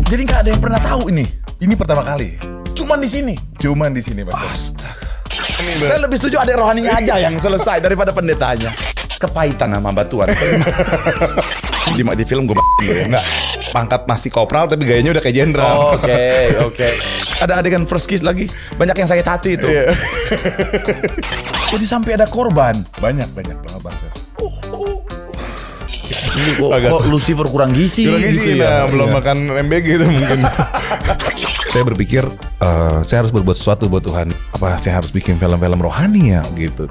Jadi nggak ada yang pernah tahu ini. Ini pertama kali. Cuman di sini. Mas. Astaga. Saya lebih setuju ada rohaninya aja yang selesai daripada pendetanya. Kepahitan sama batuan. Di film gue Enggak, pangkat masih kopral tapi gayanya udah kayak jenderal. Oke. Ada adegan first kiss lagi. Banyak yang sakit hati itu. Iya. Jadi sampai ada korban. Banyak banget Mas. Kok Lucifer kurang gizi gitu ya? Belum makan MBG itu mungkin. Saya berpikir saya harus berbuat sesuatu buat Tuhan. Apa saya harus bikin film-film rohani ya gitu.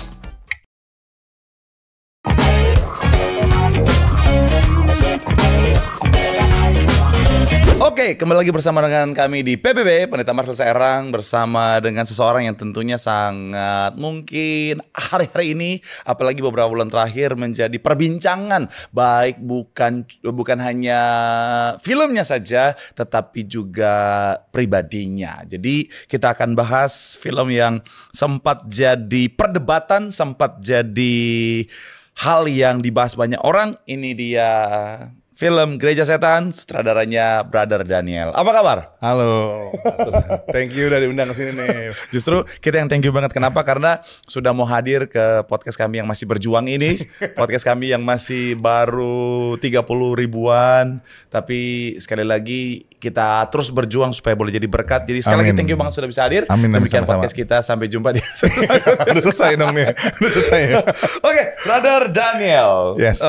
Oke, kembali lagi bersama dengan kami di PBB, Pendeta Marcel Saerang, bersama dengan seseorang yang tentunya sangat mungkin hari-hari ini, apalagi beberapa bulan terakhir menjadi perbincangan, baik bukan hanya filmnya saja, tetapi juga pribadinya. Jadi kita akan bahas film yang sempat jadi perdebatan, sempat jadi hal yang dibahas banyak orang. Ini dia film Gereja Setan, sutradaranya Brother Daniel. Apa kabar? Halo. Thank you udah diundang ke sini nih. Justru kita yang thank you banget. Kenapa? Karena sudah mau hadir ke podcast kami yang masih berjuang ini. Podcast kami yang masih baru 30 ribuan. Tapi sekali lagi kita terus berjuang supaya boleh jadi berkat. Jadi sekali lagi thank you banget sudah bisa hadir. Amin. Demikian podcast kita. Sampai jumpa di Udah selesai dong nih. Udah selesai ya. Oke, Brother Daniel. Yes.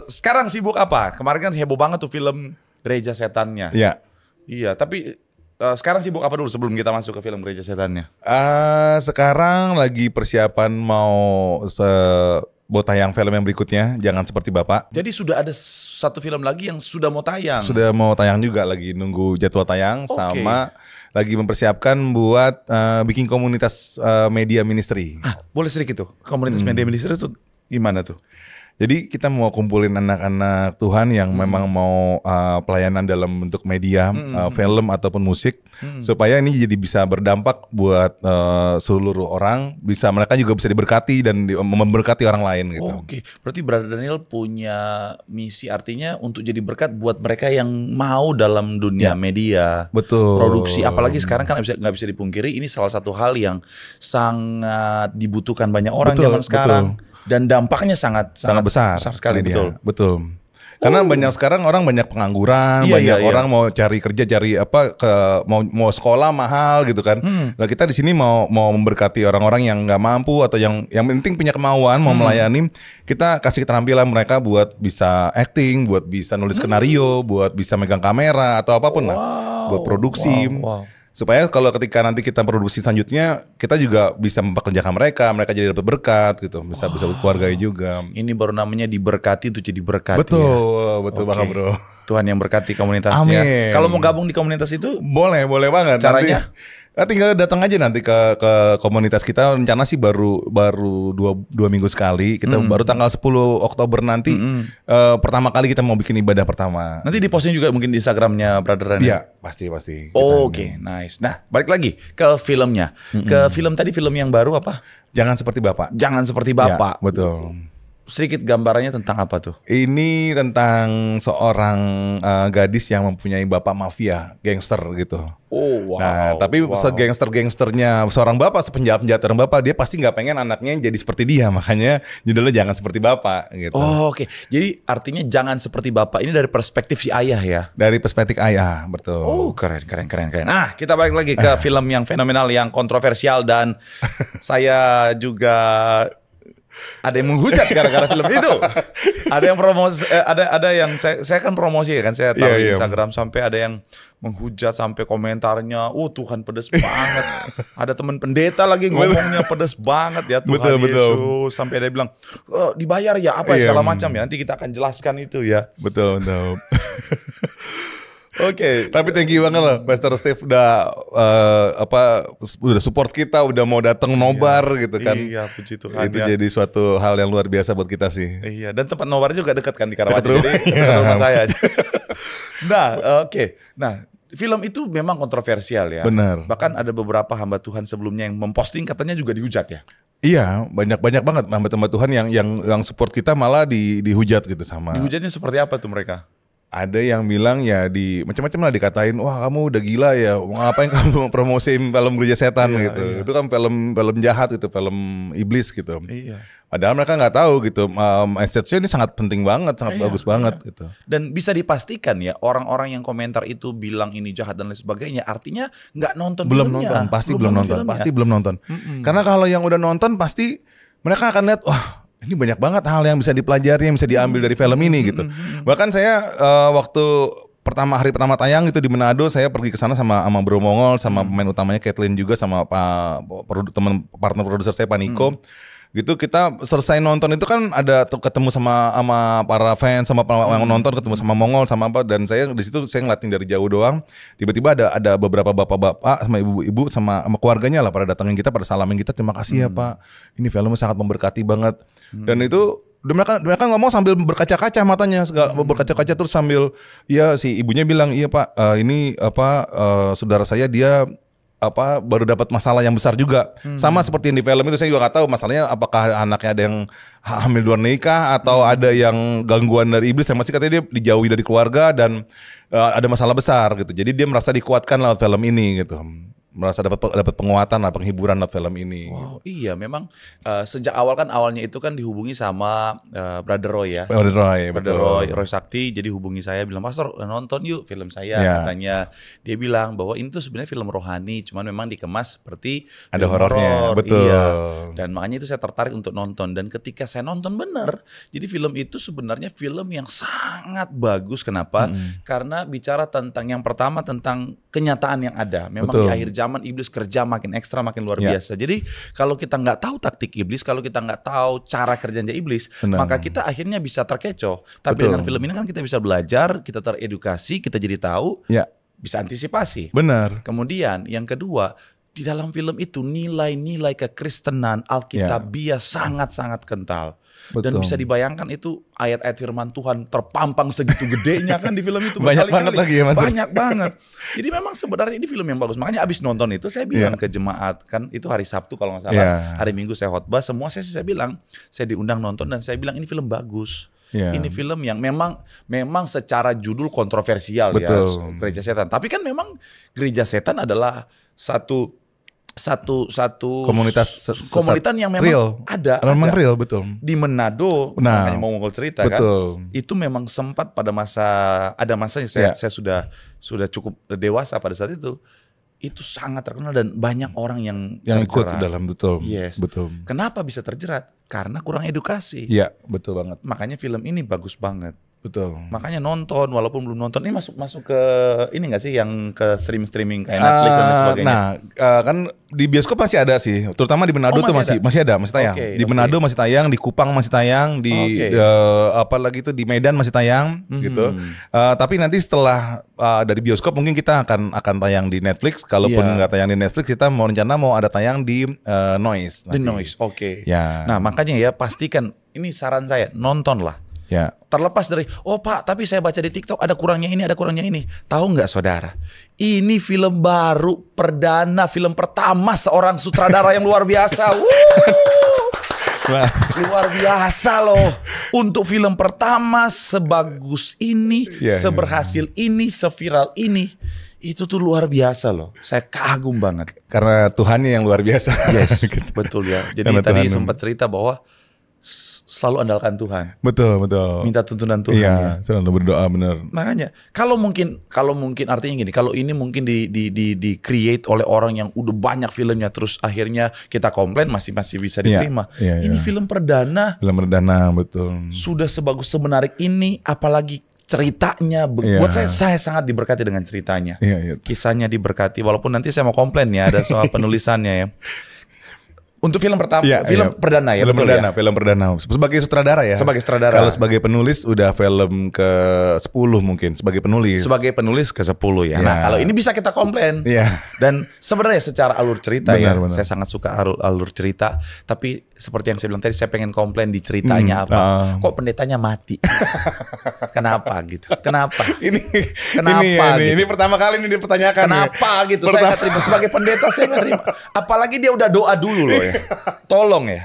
Sekarang sibuk apa? Kemarin kan heboh banget tuh film Gereja Setannya. Iya. Iya, tapi sekarang sibuk apa dulu sebelum kita masuk ke film Gereja Setannya? Sekarang lagi persiapan mau tayang film yang berikutnya, Jangan Seperti Bapak. Jadi sudah ada satu film lagi yang sudah mau tayang. Sudah mau tayang juga, lagi nunggu jadwal tayang. Sama lagi mempersiapkan buat bikin komunitas media ministry. Boleh sedikit tuh, komunitas media ministry itu gimana tuh? Jadi kita mau kumpulin anak-anak Tuhan yang memang mau pelayanan dalam bentuk media, film ataupun musik, supaya ini jadi bisa berdampak buat seluruh orang, mereka juga bisa diberkati dan memberkati orang lain gitu. Oke, berarti Brother Daniel punya misi, artinya untuk jadi berkat buat mereka yang mau dalam dunia media, betul, produksi, apalagi sekarang kan nggak bisa dipungkiri ini salah satu hal yang sangat dibutuhkan banyak orang zaman sekarang. Dan dampaknya sangat besar sekali, media. Betul. Karena sekarang orang banyak pengangguran, orang mau cari kerja, mau sekolah mahal gitu kan. Nah kita di sini mau memberkati orang-orang yang nggak mampu atau yang penting punya kemauan mau melayani. Kita kasih keterampilan mereka buat bisa acting, buat bisa nulis skenario, buat bisa megang kamera atau apapun lah, buat produksi. Supaya kalau ketika nanti kita produksi selanjutnya, kita juga bisa mempekerjakan mereka jadi dapat berkat gitu, bisa berkeluarga juga. Ini baru namanya diberkati untuk jadi berkat. Betul banget bro. Tuhan yang berkati komunitasnya. Amin. Kalau mau gabung di komunitas itu, boleh banget. Caranya? Tinggal datang aja nanti ke komunitas kita. Rencana sih baru dua minggu sekali. Kita baru tanggal 10 Oktober nanti pertama kali kita mau bikin ibadah pertama. Nanti diposting juga mungkin di Instagramnya Brother Daniel. Iya pasti. Oke, nice. Nah balik lagi ke filmnya. Ke film tadi, film yang baru apa? Jangan Seperti Bapak. Jangan Seperti Bapak. Ya, betul. Sedikit gambarannya tentang apa tuh? Ini tentang seorang gadis yang mempunyai bapak mafia, gangster gitu. Oh wow. Nah, tapi segangster-gangsternya seorang bapak, sepenjahat-penjahat orang bapak, dia pasti nggak pengen anaknya jadi seperti dia, makanya judulnya Jangan Seperti Bapak gitu. Oh, oke. Jadi artinya Jangan Seperti Bapak ini dari perspektif si ayah ya? Dari perspektif ayah, betul. Oh, keren. Nah, kita balik lagi ke film yang fenomenal, yang kontroversial, dan saya juga ada yang menghujat gara-gara film itu. Ada yang promosi, ada yang saya kan promosi ya kan, saya tahu di Instagram, sampai ada yang menghujat sampai komentarnya, Tuhan pedes banget. Ada teman pendeta lagi ngomongnya pedes banget ya Tuhan Yesus. Sampai ada yang bilang, dibayar ya apa segala macam ya. Nanti kita akan jelaskan itu ya. Betul. Oke. Tapi thank you banget loh, Pastor Steve udah udah support kita, udah mau datang nobar gitu kan. Iya, puji Tuhan. Itu jadi suatu hal yang luar biasa buat kita sih. Iya, dan tempat nobar juga dekat kan di Karawaci, jadi dekat rumah saya aja. Nah, oke. Nah, film itu memang kontroversial ya. Benar. Bahkan ada beberapa hamba Tuhan sebelumnya yang memposting, katanya juga dihujat ya. Iya, banyak banget hamba Tuhan yang support kita malah dihujat gitu sama. Dihujatnya seperti apa tuh mereka? ada yang bilang ya di macam-macam lah dikatain, wah kamu udah gila ya, ngapain kamu promosiin film Gereja Setan gitu. Itu kan film jahat gitu, film iblis gitu. Padahal mereka nggak tahu gitu, message-nya ini sangat penting banget, sangat bagus banget gitu. Dan bisa dipastikan ya orang-orang yang komentar itu bilang ini jahat dan lain sebagainya, artinya nggak nonton belum filmnya. nonton, pasti belum nonton, pasti belum nonton. Karena kalau yang udah nonton pasti mereka akan lihat, wah ini banyak banget hal yang bisa dipelajari, yang bisa diambil dari film ini gitu. Bahkan saya waktu hari pertama tayang itu di Manado, saya pergi ke sana sama Bro Mongol, sama pemain utamanya Kathleen juga, sama teman partner produser saya Pak Niko. Gitu kita selesai nonton itu kan ada ketemu sama para fans, sama yang nonton, ketemu sama Mongol sama apa, dan saya di situ saya ngeliatin dari jauh doang. Tiba-tiba ada beberapa bapak-bapak sama ibu-ibu sama keluarganya lah pada datangin kita, pada salamin kita, terima kasih ya Pak, ini filmnya sangat memberkati banget. Dan itu mereka ngomong sambil berkaca-kaca matanya, berkaca-kaca terus sambil ya si ibunya bilang, iya Pak, ini saudara saya dia baru dapat masalah yang besar juga, sama seperti yang di film itu. Saya juga nggak tahu masalahnya, apakah anaknya ada yang hamil luar nikah atau ada yang gangguan dari iblis, yang masih katanya dia dijauhi dari keluarga dan ada masalah besar gitu. Jadi dia merasa dikuatkan lewat film ini gitu, merasa dapat penguatan lah, penghiburan lewat film ini. Wow, iya memang sejak awal kan, awalnya itu kan dihubungi sama Brother Roy ya. Brother Roy Sakti, jadi hubungi saya bilang, Pastor nonton yuk film saya, katanya. Dia bilang bahwa ini tuh sebenarnya film rohani, cuman memang dikemas seperti ada horornya, betul. Iya. Dan makanya itu saya tertarik untuk nonton, dan ketika saya nonton bener, jadi film itu sebenarnya film yang sangat bagus. Kenapa? Karena bicara tentang yang pertama tentang kenyataan yang ada. Memang di akhir zaman iblis kerja makin ekstra, makin luar biasa. Jadi kalau kita nggak tahu taktik iblis, kalau kita nggak tahu cara kerjanya iblis, maka kita akhirnya bisa terkecoh. Tapi dengan film ini kan kita bisa belajar, kita teredukasi, kita jadi tahu, bisa antisipasi. Benar. Kemudian yang kedua, di dalam film itu nilai-nilai kekristenan Alkitabiah sangat-sangat kental. Dan bisa dibayangkan itu ayat-ayat firman Tuhan terpampang segitu gedenya kan di film itu. Banyak banget lagi ya Mas. Banyak banget. Jadi memang sebenarnya ini film yang bagus. Makanya abis nonton itu saya bilang ke jemaat, kan itu hari Sabtu kalau nggak salah. Hari Minggu saya khotbah, semua saya bilang, saya diundang nonton dan saya bilang ini film bagus. Ini film yang memang secara judul kontroversial ya, Gereja Setan. Tapi kan memang Gereja Setan adalah satu komunitas yang memang real. Memang real, betul. Di Manado, makanya mau ngomong cerita kan, itu memang sempat pada ada masanya saya sudah cukup dewasa pada saat itu sangat terkenal dan banyak orang yang ikut dalam, betul. Betul. Kenapa bisa terjerat? Karena kurang edukasi. Iya, betul banget. Makanya film ini bagus banget. Betul. Makanya nonton, walaupun belum nonton. Ini masuk ke ini nggak sih, yang ke streaming kayak Netflix dan sebagainya? Nah, kan di bioskop masih ada sih, terutama di Manado tuh masih ada, masih tayang. Di Manado masih tayang, di Kupang masih tayang, di apalagi itu di Medan masih tayang gitu. Tapi nanti setelah dari bioskop mungkin kita akan tayang di Netflix. Kalaupun nggak tayang di Netflix, kita mau ada tayang di Noise. Di Noise, Ya. Nah makanya ya pastikan, ini saran saya, nontonlah. Ya. Terlepas dari, oh Pak, tapi saya baca di TikTok ada kurangnya ini, ada kurangnya ini. Tahu nggak saudara? Ini film baru, perdana, film pertama seorang sutradara yang luar biasa. Luar biasa loh. Untuk film pertama sebagus ini, seberhasil ini, seviral ini. Itu tuh luar biasa loh. Saya kagum banget. Karena Tuhannya yang luar biasa. Yes, betul ya. Jadi tadi sempat cerita bahwa selalu andalkan Tuhan. Betul. Minta tuntunan Tuhan. Iya, selalu berdoa, benar. Makanya kalau mungkin artinya gini, kalau ini mungkin di create oleh orang yang udah banyak filmnya, terus akhirnya kita komplain, masih bisa diterima. Ini film perdana. Film perdana, betul. Sudah sebagus semenarik ini, apalagi ceritanya. Buat saya sangat diberkati dengan ceritanya. Kisahnya diberkati, walaupun nanti saya mau komplain ya, ada soal penulisannya ya. Untuk film pertama, perdana ya, film perdana. Sebagai sutradara ya. Sebagai sutradara. Kalau sebagai penulis udah film ke-10 mungkin sebagai penulis. Sebagai penulis ke-10 ya. Nah, kalau ini bisa kita komplain. Dan sebenarnya secara alur cerita benar. Saya sangat suka alur cerita, tapi seperti yang saya bilang tadi, saya pengen komplain di ceritanya apa. Kok pendetanya mati? Kenapa gitu? Kenapa? Ini pertama kali ini dipertanyakan. Kenapa gitu? Saya nggak terima sebagai pendeta, saya nggak terima. Apalagi dia udah doa dulu loh ya. Tolong ya.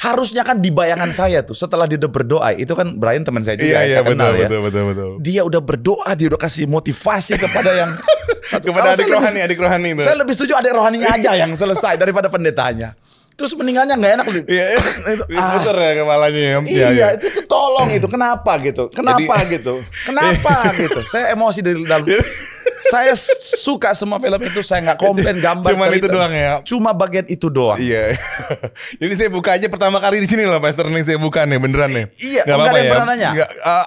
Harusnya kan di bayangan saya tuh setelah dia udah berdoa, itu kan Brian teman saya juga, saya kenal ya. Betul. Dia udah berdoa, dia udah kasih motivasi kepada yang kepada adik rohani itu. Saya lebih setuju adik rohaninya aja yang selesai daripada pendetanya. Terus meninggalnya nggak enak. Iya, putar ya kepalanya. Iya, itu tuh tolong itu. Kenapa gitu? Kenapa gitu? Saya emosi dari dalam. Saya suka semua film itu, saya nggak komplain gambar cuma cerita. Itu doang ya. Cuma bagian itu doang. Iya. Jadi saya buka aja pertama kali di sini loh, Pastor Ning, saya buka nih beneran nih. Iya, nggak ada yang pernah nanya.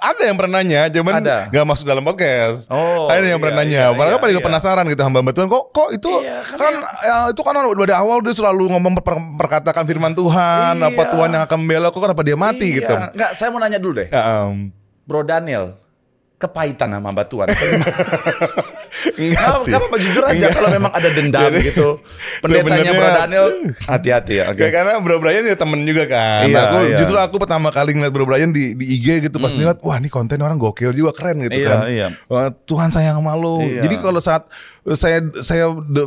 Ada yang pernah nanya, cuman nggak masuk dalam podcast. Ada yang pernah nanya. Padahal juga penasaran gitu, hamba betul. Kok itu itu kan dari awal dia selalu ngomong perkatakan firman Tuhan, apa Tuhan yang akan membela, kok kenapa dia mati gitu. Nggak, saya mau nanya dulu deh. Bro Daniel, kepahitan sama Mbak Tuan. Enggak apa-apa, jujur aja. Kalau memang ada dendam gitu. Pendetanya Bro Daniel, hati-hati ya. Okay. Karena Bro Brian ya temen juga kan. Justru aku pertama kali ngeliat Bro Brian di IG gitu, pas ngeliat, wah ini konten orang gokil juga, keren gitu kan. Tuhan sayang sama lo. Jadi kalau saat saya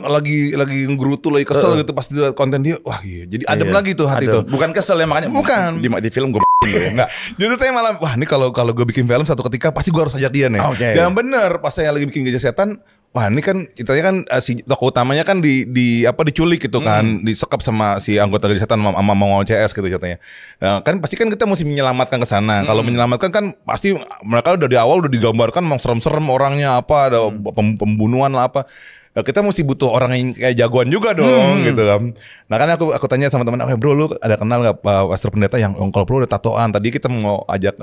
lagi ngerutu, lagi kesel gitu, pas lihat konten dia, wah iya. Jadi adem lagi tuh hati tuh. Bukan kesel ya, makanya. Bukan. Di film gue enggak. Justru saya malah, wah ini kalau gue bikin film satu ketika pasti gue harus ajak dia nih. Dan bener, pas saya lagi bikin Gereja Setan, wah ini kan ceritanya kan si tokoh utamanya kan diculik gitu kan, disekap sama si anggota Gereja Setan sama Mongol CS gitu ceritanya. Nah, kan pasti kan kita mesti menyelamatkan ke sana. Kalau menyelamatkan kan pasti mereka udah di awal udah digambarkan mau serem-serem orangnya, apa ada pembunuhan lah apa. Nah, kita mesti butuh orang yang kayak jagoan juga dong gitu kan. Nah kan aku tanya sama teman, bro lu ada kenal gak pastor pendeta yang kalau perlu ada tatoan? Tadi kita mau ajak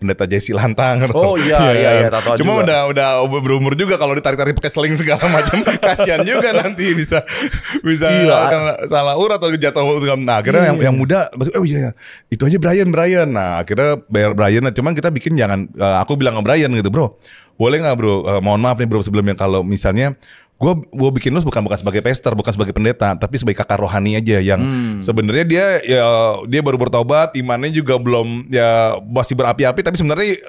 pendeta Jesse Lantang. Oh iya tatoan. Cuma juga. udah berumur juga, kalau ditarik-tarik pakai seling segala macam kasihan juga nanti bisa akan salah urat atau jatuh. Nah akhirnya yang muda, oh iya itu aja Brian. Nah akhirnya Brian, cuman kita bikin jangan, aku bilang ke Brian gitu, bro boleh nggak bro, mohon maaf nih bro sebelumnya, kalau misalnya gue bikin lu bukan sebagai pastor, bukan sebagai pendeta, tapi sebagai kakak rohani aja yang sebenarnya dia baru bertobat, imannya juga belum masih berapi-api, tapi sebenarnya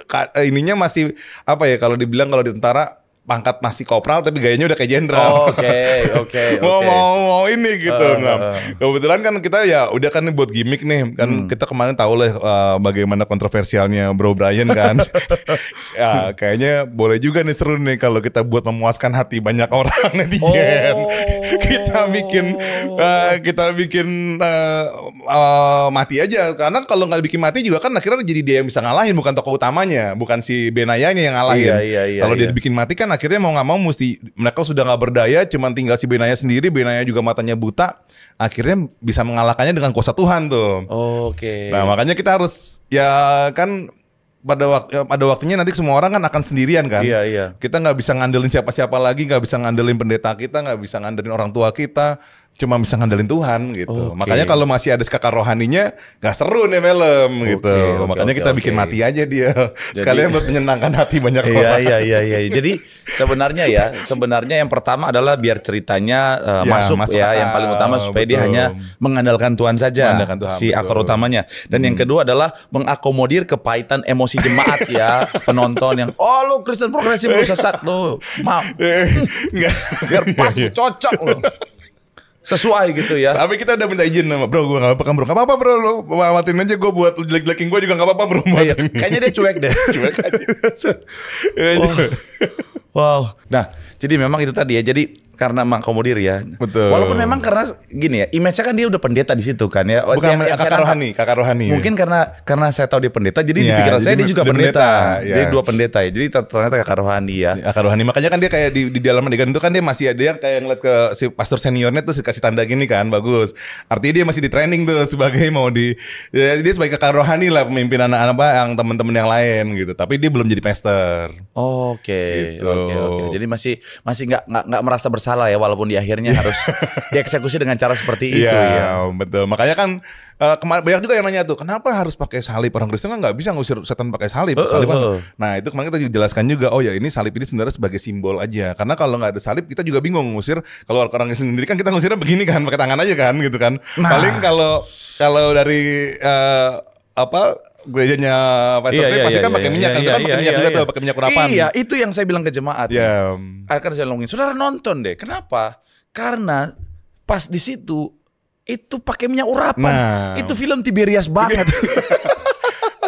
ininya masih apa ya, kalau dibilang kalau di tentara pangkat masih kopral tapi gayanya udah kayak jenderal. Oke. Mau ini gitu. Nah, kebetulan kan kita ya udah kan buat gimmick nih. Kan kita kemarin tahu lah bagaimana kontroversialnya Bro Brian kan. Ya kayaknya boleh juga nih, seru nih kalau kita buat memuaskan hati banyak orang netizen. Kita bikin mati aja, karena kalau nggak bikin mati juga kan akhirnya jadi dia yang bisa ngalahin, bukan tokoh utamanya, bukan si Benayanya yang ngalahin. Kalau dia dibikin mati kan akhirnya mau nggak mau mesti mereka sudah nggak berdaya, cuman tinggal si Benaya sendiri. Benaya juga matanya buta, akhirnya bisa mengalahkannya dengan kuasa Tuhan tuh. Nah makanya kita harus kan pada waktunya nanti semua orang kan akan sendirian kan. Kita nggak bisa ngandelin siapa-siapa lagi, nggak bisa ngandelin pendeta kita, nggak bisa ngandelin orang tua kita, cuma bisa ngandelin Tuhan gitu. Makanya kalau masih ada kakak rohaninya nggak seru nih film gitu. Makanya kita bikin mati aja dia. Sekalian buat menyenangkan hati banyak orang. Iya. Jadi sebenarnya yang pertama adalah biar ceritanya masuk ya. Yang paling utama supaya dia hanya mengandalkan Tuhan saja, si aktor utamanya. Dan yang kedua adalah mengakomodir kepahitan emosi jemaat ya, penonton yang lu Kristen progresif lu sesat lu. Biar pas cocok lu. Sesuai gitu ya. Tapi kita udah minta izin sama bro, gue gak apa-apa kan bro. Gak apa-apa bro, lu matiin aja, gue buat jelek-jelekin gue juga gak apa-apa bro. Kayaknya dia cuek deh. Cuek aja. Wow. Nah jadi memang itu tadi ya. Jadi karena mengakomodir ya. Betul. Walaupun memang karena gini ya, image-nya kan dia udah pendeta di situ kan ya. Bukan kakak rohani. Mungkin karena saya tahu dia pendeta, jadi di pikiran saya dia juga pendeta. Jadi dua pendeta ya. Jadi ternyata kakak rohani ya. Kakak rohani. Makanya kan dia kayak di dalam adegan itu kan dia masih ada yang kayak ngeliat ke si pastor seniornya tuh kasih tanda gini kan, bagus. Artinya dia masih di training tuh sebagai dia sebagai kakak rohani lah, pemimpin anak-anak yang teman-teman yang lain gitu. Tapi dia belum jadi pastor. Oke. Jadi masih nggak merasa bersalah ya, walaupun di akhirnya harus dieksekusi dengan cara seperti itu ya. Betul. Makanya kan kemarin banyak juga yang nanya tuh, kenapa harus pakai salib? Orang Kristen kan nggak bisa ngusir setan pakai salib. Nah itu kemarin kita jelaskan juga. Oh ya, ini salib ini sebenarnya sebagai simbol aja. Karena kalau nggak ada salib kita juga bingung ngusir. Kalau orang sendiri kan kita ngusirnya begini kan, pakai tangan aja kan gitu kan. Paling kalau dari gerejanya pastor pasti kan pakai minyak kan, itu kan pakai minyak juga tuh, pakai minyak urapan. Iya, itu yang saya bilang ke jemaat. Akan saya ngomongin, saudara nonton deh. Kenapa? Karena pas di situ itu pakai minyak urapan. Nah. Itu film Tiberias banget.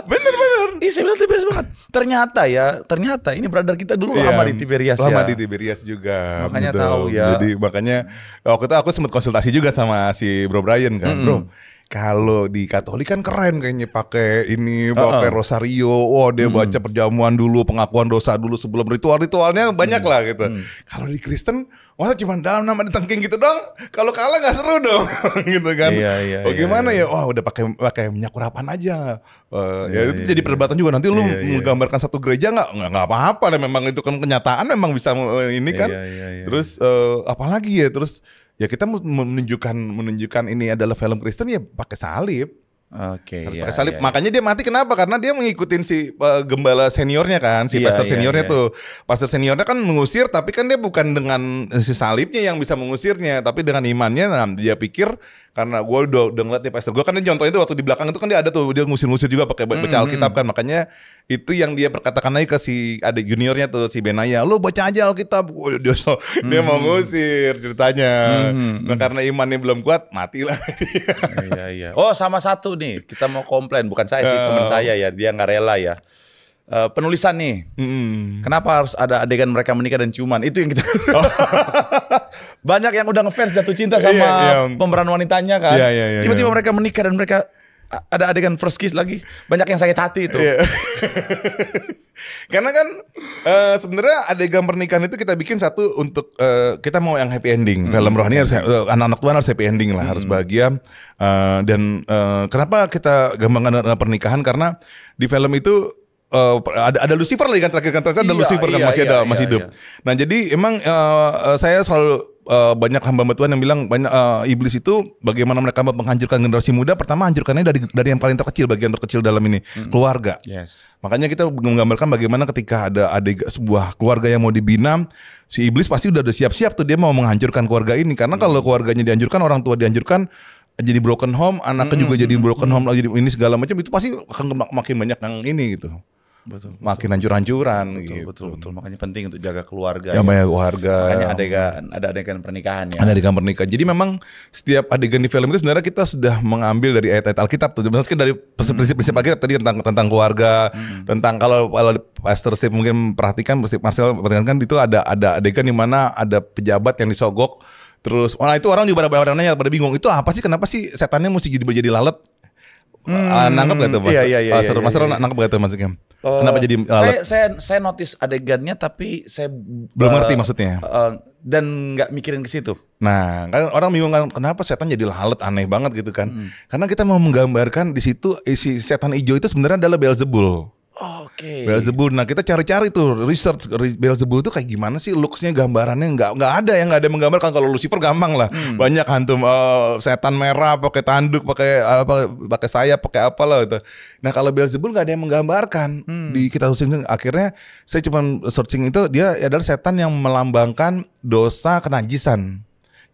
Bener-bener. Iya, saya bilang Tiberias banget. Ternyata ini brother kita dulu lama di Tiberias lama ya. di Tiberias juga. Makanya betul. tahu ya. Jadi makanya waktu itu aku sempat konsultasi juga sama si Bro Brian kan. Bro, kalau di Katolik kan keren kayaknya pakai ini, pakai rosario. Wah, dia baca perjamuan dulu, pengakuan dosa dulu sebelum ritualnya banyak lah gitu. Kalau di Kristen, masa cuma dalam nama ditengking gitu dong? Kalau kalah nggak seru dong, gitu kan? Iya, Bagaimana ya? Wah, udah pakai minyak urapan aja. Ya itu jadi perdebatan juga. Nanti lu menggambarkan satu gereja nggak apa-apa deh. Memang itu kan kenyataan, memang bisa ini kan. Terus apalagi ya? Terus ya kita menunjukkan ini adalah film Kristen ya pakai salib. Oke. Harus pakai salib. Makanya dia mati kenapa? Karena dia mengikutin si gembala seniornya kan, si pastor seniornya tuh. Pastor seniornya kan mengusir, tapi kan dia bukan dengan si salibnya yang bisa mengusirnya, tapi dengan imannya. Nah, dia pikir karena gue udah ngeliat nih pastor gue kan dia contohnya itu waktu di belakang itu kan dia ada tuh dia ngusir-ngusir juga pakai baca Alkitab kan, makanya itu yang dia perkatakan lagi ke si adik juniornya tuh si Benaya, lu baca aja Alkitab. Dia mau ngusir ceritanya. Nah karena imannya belum kuat matilah. Iya. Oh sama satu nih kita mau komplain, bukan saya sih, teman saya ya, dia nggak rela ya. Penulisan nih, kenapa harus ada adegan mereka menikah dan ciuman? Itu yang kita banyak yang udah ngefans jatuh cinta sama pemeran wanitanya kan. Tiba-tiba mereka menikah dan mereka ada adegan first kiss lagi. Banyak yang sakit hati itu. Karena kan sebenarnya adegan pernikahan itu kita bikin satu untuk kita mau yang happy ending. Film rohani harus anak-anak Tuhan harus happy ending lah, harus bahagia. Dan kenapa kita gambarkan pernikahan? Karena di film itu ada Lucifer lagi kan terakhir ada Lucifer kan masih hidup. Nah jadi emang saya selalu banyak hamba Tuhan yang bilang banyak iblis itu bagaimana mereka menghancurkan generasi muda. Pertama hancurkannya dari yang paling terkecil, bagian terkecil dalam ini keluarga. Makanya kita menggambarkan bagaimana ketika ada sebuah keluarga yang mau dibina, si iblis pasti udah siap-siap tuh dia mau menghancurkan keluarga ini. Karena kalau keluarganya dihancurkan, orang tua dihancurkan, jadi broken home, anaknya juga jadi broken home lagi, ini segala macam, itu pasti akan makin banyak yang ini gitu. Betul. Makin hancur-hancuran gitu. Betul. Makanya penting untuk jaga keluarga. Ya, banyak keluarga. Makanya ada adegan pernikahan ya. Ada adegan pernikahan. Jadi memang setiap adegan di film itu sebenarnya kita sudah mengambil dari ayat-ayat Alkitab tuh. Maksudnya dari prinsip-prinsip Alkitab tadi tentang keluarga, tentang kalau Pastor Steve mungkin perhatikan, Steve Marcel perhatikan itu ada adegan di mana ada pejabat yang disogok. Terus, itu orang juga pada nanya, pada bingung. Itu apa sih? Kenapa sih setannya mesti jadi lalat? Nangkep gak tuh Mas? Iya. Mas nangkep gak tuh maksudnya? Kenapa jadi lalat? Saya notice adegannya tapi saya belum ngerti maksudnya. Dan nggak mikirin ke situ. Nah, kan orang bingung kan kenapa setan jadi lalat, aneh banget gitu kan. Karena kita mau menggambarkan di situ isi setan hijau itu sebenarnya adalah Beelzebul. Oke. Beelzebul. Nah kita cari-cari tuh research Beelzebul itu kayak gimana sih looksnya, gambarannya nggak ada yang menggambarkan. Kalau Lucifer gampang lah, banyak hantu setan merah pakai tanduk, pakai sayap, pakai apa lah itu. Nah kalau Beelzebul nggak ada yang menggambarkan di kita searching. Akhirnya saya cuma searching itu dia adalah setan yang melambangkan dosa kenajisan.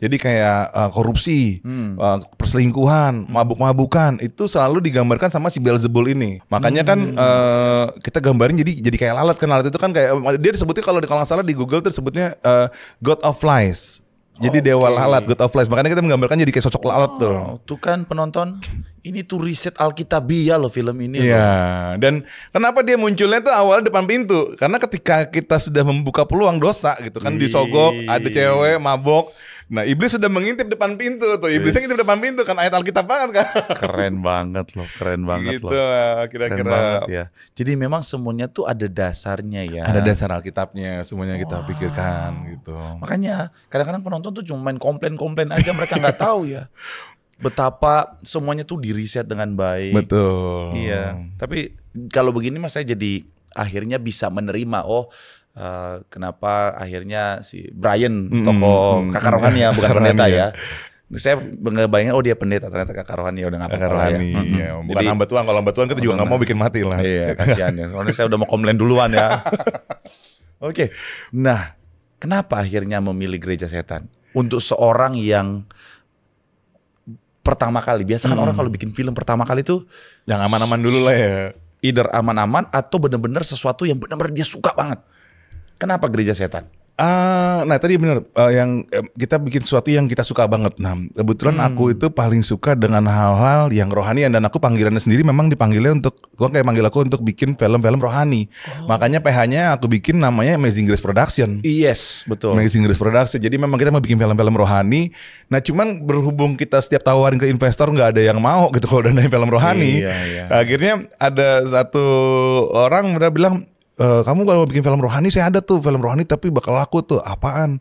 Jadi kayak korupsi, perselingkuhan, mabuk-mabukan itu selalu digambarkan sama si Beelzebul ini. Makanya kan kita gambarin jadi kayak lalat kan. Lalat itu kan kayak dia disebutnya kalau nggak salah di Google tuh disebutnya God of Lies. Jadi dewa lalat, God of Lies. Makanya kita menggambarkan jadi kayak sosok lalat tuh. Tuh kan penonton, ini tuh riset Alkitabiah loh film ini. Iya. Dan kenapa dia munculnya tuh awalnya depan pintu? Karena ketika kita sudah membuka peluang dosa gitu kan, disogok, ada cewek mabok. Nah iblis sudah mengintip depan pintu tuh. Iblisnya ngintip depan pintu kan, ayat Alkitab banget kan. Keren banget loh. Gitu lah kira-kira ya. Jadi memang semuanya tuh ada dasarnya ya. Ada dasar Alkitabnya, semuanya kita pikirkan gitu. Makanya kadang-kadang penonton tuh cuma main komplain aja, mereka nggak tahu ya betapa semuanya tuh diriset dengan baik. Betul. Iya. Tapi kalau begini mas saya jadi akhirnya bisa menerima kenapa akhirnya si Brian tokoh kakak rohani ya, bukan pendeta ya. Saya ngebayangin dia pendeta, ternyata kakak rohani udah nggak apa-apa rohani, ya. Bukan hamba Tuhan. Kalau hamba Tuhan kita juga nggak mau bikin mati lah. Iya kasihan ya. Soalnya saya udah mau komplain duluan ya. Oke. Nah kenapa akhirnya memilih gereja setan untuk seorang yang pertama kali? Biasa kan orang kalau bikin film pertama kali tuh yang aman-aman dulu lah ya. Either aman-aman atau benar-benar sesuatu yang benar-benar dia suka banget. Kenapa gereja setan? Nah tadi bener yang kita bikin sesuatu yang kita suka banget. Nah kebetulan aku itu paling suka dengan hal-hal yang rohani, dan aku panggilannya sendiri memang dipanggilnya untuk, Tuhan kayak manggil aku untuk bikin film-film rohani. Makanya PH-nya aku bikin namanya Amazing Grace Production. Yes, betul. Amazing Grace Production. Jadi memang kita mau bikin film-film rohani. Nah cuman berhubung kita setiap tawarin ke investor nggak ada yang mau gitu kalau danain film rohani. Iya. Akhirnya ada satu orang udah bilang, kamu kalau mau bikin film rohani, saya ada tuh film rohani tapi bakal laku tuh. Apaan?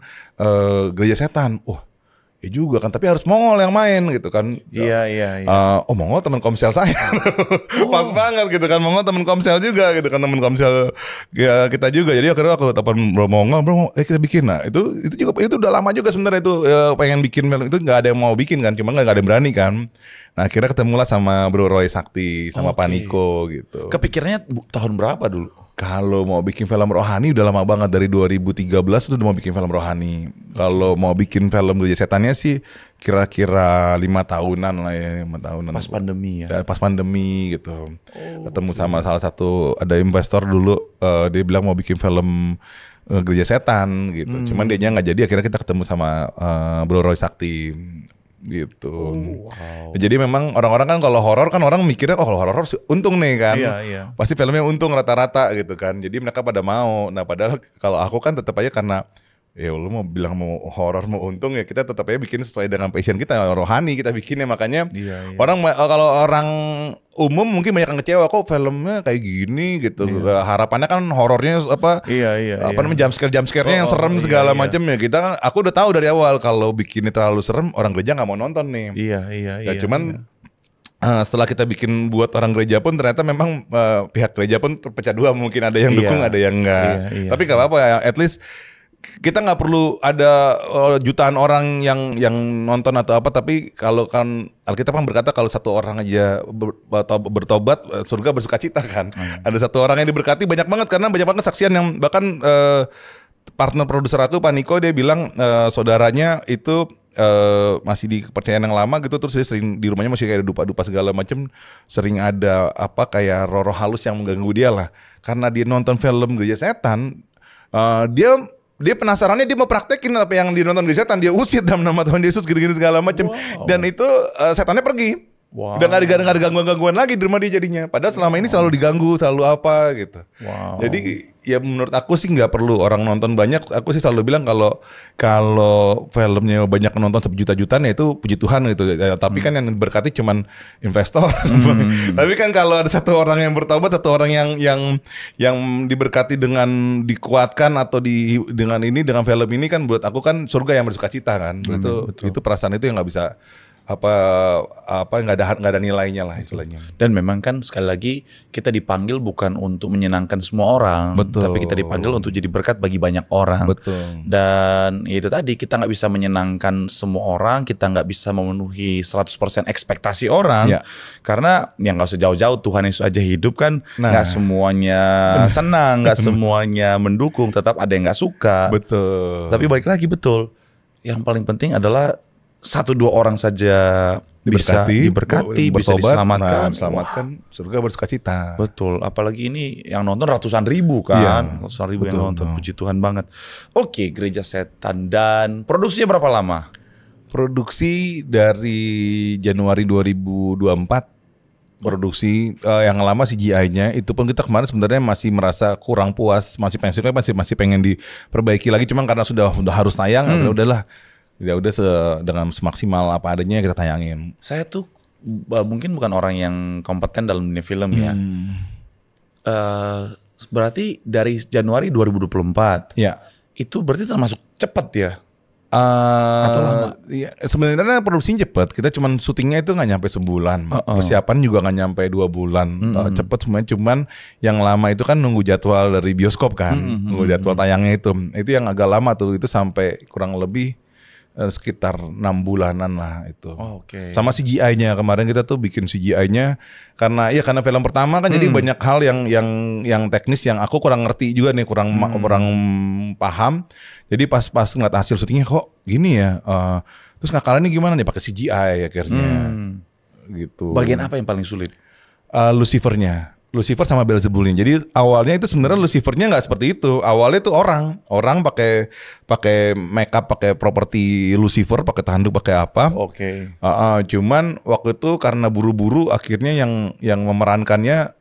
Gereja Setan. Ya juga kan, tapi harus Mongol yang main gitu kan. Iya. Mongol teman komsel saya. Pas banget gitu kan, Mongol teman komsel juga gitu kan, teman komsel ya, kita juga. Jadi akhirnya aku telepon Mongol, bro, kita bikin. Nah itu juga itu udah lama juga sebenarnya itu pengen bikin film itu, nggak ada yang mau bikin kan, cuma nggak ada yang berani kan. Nah akhirnya ketemulah sama Bro Roy Sakti sama Pak Niko gitu. Kepikirannya tahun berapa dulu? Kalau mau bikin film rohani udah lama banget, dari 2013 itu udah mau bikin film rohani. Kalau mau bikin film Gereja Setannya sih kira-kira 5 tahunan lah ya, 5 tahunan. Pas pandemi ya? Pas pandemi gitu. Ketemu sama salah satu, ada investor dulu, dia bilang mau bikin film Gereja Setan gitu. Cuman dianya nggak jadi, akhirnya kita ketemu sama Bro Roy Sakti gitu. Jadi memang orang-orang kan kalau horor kan orang mikirnya kalau horor untung nih kan. Iya. Pasti filmnya untung rata-rata gitu kan. Jadi mereka pada mau. Nah padahal kalau aku kan tetap aja karena ya lu mau bilang mau horor mau untung, ya kita tetap aja bikin sesuai dengan passion kita, rohani kita bikinnya. Makanya orang, kalau orang umum mungkin banyak yang kecewa, kok filmnya kayak gini gitu. Harapannya kan horornya apa? Apa namanya, jump scare-nya yang serem segala macam ya. Kita kan, aku udah tahu dari awal kalau bikinnya terlalu serem orang gereja nggak mau nonton nih. Iya. Cuman setelah kita bikin buat orang gereja pun ternyata memang pihak gereja pun terpecah dua, mungkin ada yang dukung ada yang enggak. Tapi gak apa-apa ya, at least kita nggak perlu ada jutaan orang yang nonton atau apa, tapi kalau kan Alkitab kan berkata kalau satu orang aja bertobat, surga bersukacita kan. Ada satu orang yang diberkati banyak banget, karena banyak banget kesaksian yang bahkan partner produser aku Pak Niko, dia bilang saudaranya itu masih di kepercayaan yang lama gitu, terus dia sering di rumahnya masih kayak dupa-dupa segala macam, sering ada apa kayak roh-roh halus yang mengganggu dia lah, karena dia nonton film Gereja Setan. Dia penasarannya, dia mau praktekin apa yang dia nonton Gereja Setan, dia usir dalam nama Tuhan Yesus gitu-gitu segala macam. Dan itu setannya pergi. Udah gak ada gangguan-gangguan lagi di rumah dia jadinya. Padahal selama ini selalu diganggu, selalu apa gitu. Jadi ya menurut aku sih nggak perlu orang nonton banyak. Aku sih selalu bilang kalau filmnya banyak nonton sejuta-jutaan ya itu puji Tuhan gitu. Tapi kan yang berkati cuman investor. Tapi kan kalau ada satu orang yang bertobat, satu orang yang diberkati dengan dikuatkan atau dengan film ini kan, buat aku kan surga yang bersukacita kan. Itu perasaan itu yang nggak bisa nggak ada nilainya lah istilahnya. Dan memang kan sekali lagi kita dipanggil bukan untuk menyenangkan semua orang, tapi kita dipanggil untuk jadi berkat bagi banyak orang. Dan itu tadi, kita nggak bisa menyenangkan semua orang, kita nggak bisa memenuhi 100% ekspektasi orang, karena yang nggak usah jauh-jauh, Tuhan Yesus aja hidup kan, nggak semuanya senang, nggak semuanya mendukung, tetap ada yang nggak suka. Tapi balik lagi yang paling penting adalah 1-2 orang saja bisa diberkati, bisa diselamatkan, surga bersukacita. Betul, apalagi ini yang nonton ratusan ribu kan, ratusan ribu yang nonton, puji Tuhan banget. Oke, Gereja Setan, dan produksinya berapa lama? Produksi dari Januari 2024. Produksi yang lama CGI-nya itu pun kita kemarin sebenarnya masih merasa kurang puas, masih pengen diperbaiki lagi, cuma karena sudah harus tayang, udahlah. Ya udah dengan semaksimal apa adanya kita tayangin. Saya tuh mungkin bukan orang yang kompeten dalam dunia film ya. Berarti dari Januari 2024. Itu berarti termasuk cepat ya? Atau lama? Ya, sebenarnya produksinya cepat. Kita cuman syutingnya itu nggak nyampe sebulan. Persiapan juga nggak nyampe 2 bulan. Cepet semuanya, cuman yang lama itu kan nunggu jadwal dari bioskop kan. Nunggu jadwal tayangnya itu yang agak lama tuh. Itu sampai kurang lebih sekitar 6 bulanan lah itu. Sama CGI-nya kemarin kita tuh bikin CGI-nya karena film pertama kan, jadi banyak hal yang teknis yang aku kurang ngerti juga nih, kurang paham. Jadi pas ngeliat hasil syutingnya kok gini ya. Terus ngakalannya gimana nih pakai CGI akhirnya. Gitu. Bagian apa yang paling sulit? Lucifer-nya. Lucifer sama Beelzebulnya. Jadi awalnya itu sebenarnya Lucifernya nggak seperti itu. Awalnya itu orang pakai makeup, pakai properti Lucifer, pakai tanduk, pakai apa. Oke. Cuman waktu itu karena buru-buru akhirnya yang memerankannya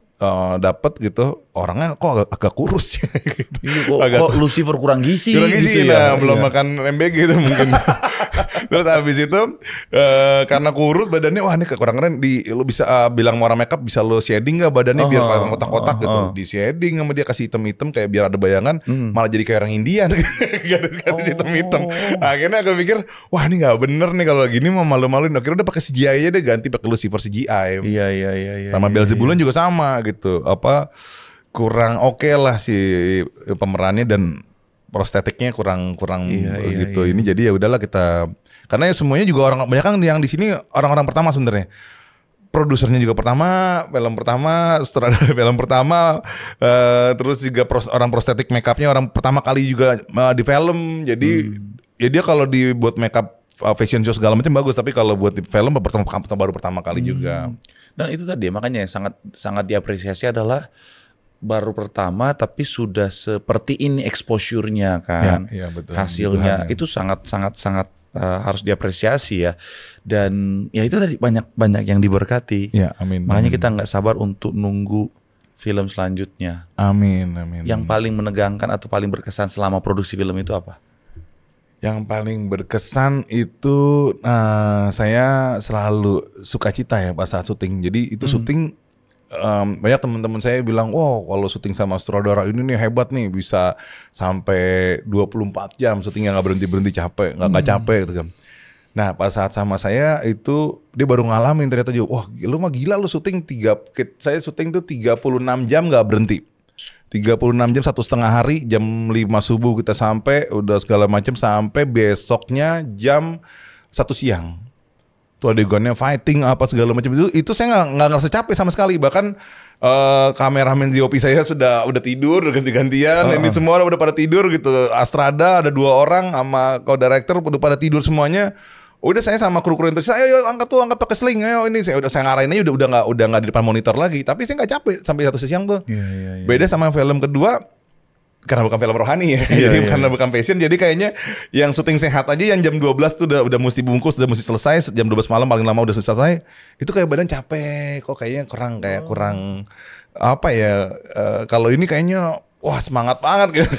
dapat gitu, orangnya kok agak kurus ya gitu. Kok Lucifer kurang gizi gitu ya. Belum makan MBG gitu mungkin. Terus habis itu karena kurus badannya, wah ini kurang keren. Lu bisa bilang warna makeup, bisa lu shading gak badannya biar kelihatan kotak-kotak gitu. Di shading sama dia, kasih hitam-hitam kayak biar ada bayangan, malah jadi kayak orang India. Garis hitam-hitam. Akhirnya aku pikir, wah ini gak bener nih kalau gini mau malu-maluin. Akhirnya udah pakai CGI aja deh, ganti pakai Lucifer CGI. Iya. Sama Beelzebulnya juga sama gitu. Kurang oke lah si pemerannya dan prostetiknya kurang gitu. Ini jadi ya udahlah kita, karena ya semuanya juga banyak kan yang di sini orang-orang pertama sebenarnya. Produsernya juga film pertama, sutradara film pertama, terus juga orang prostetik makeupnya orang pertama kali juga di film. Jadi ya dia kalau dibuat makeup fashion show segala macam bagus, tapi kalau buat di film baru pertama kali juga. Dan itu tadi makanya yang sangat diapresiasi adalah baru pertama tapi sudah seperti ini exposure-nya kan. Ya, betul. Hasilnya itu sangat harus diapresiasi ya. Dan ya itu tadi banyak yang diberkati. Ya, amin. Makanya kita nggak sabar untuk nunggu film selanjutnya. Amin. Yang paling menegangkan atau paling berkesan selama produksi film itu apa? Yang paling berkesan itu saya selalu sukacita ya pas saat syuting. Jadi itu syuting banyak teman-teman saya bilang, wow kalau syuting sama sutradara ini nih hebat nih, bisa sampai 24 jam syutingnya nggak berhenti capek, nggak capek gitu kan. Nah pas saat sama saya itu dia baru ngalamin ternyata juga, wah lu mah gila lu syuting saya syuting tuh 36 jam nggak berhenti. 36 jam 1,5 hari, jam 5 subuh kita sampai, udah segala macam sampai besoknya jam 1 siang. Tuh adegannya fighting apa segala macam itu saya nggak ngerasa capek sama sekali. Bahkan kameramen DOP saya udah tidur ganti-gantian. Ini semua udah pada tidur gitu. Astrada ada 2 orang sama co-director udah pada tidur semuanya. Udah saya sama kru yang terus, ayo angkat pakai sling, ayo ini saya ngarahin aja udah nggak di depan monitor lagi. Tapi saya nggak capek sampai 1 siang tuh. Iya. Beda sama film kedua. Karena bukan film rohani ya, jadi karena bukan passion, jadi kayaknya yang syuting sehat aja yang jam 12 tuh udah mesti bungkus, udah mesti selesai, jam 12 malam paling lama udah selesai. Itu kayak badan capek, kok kayaknya kurang apa ya? Kalau ini kayaknya wah semangat banget gitu.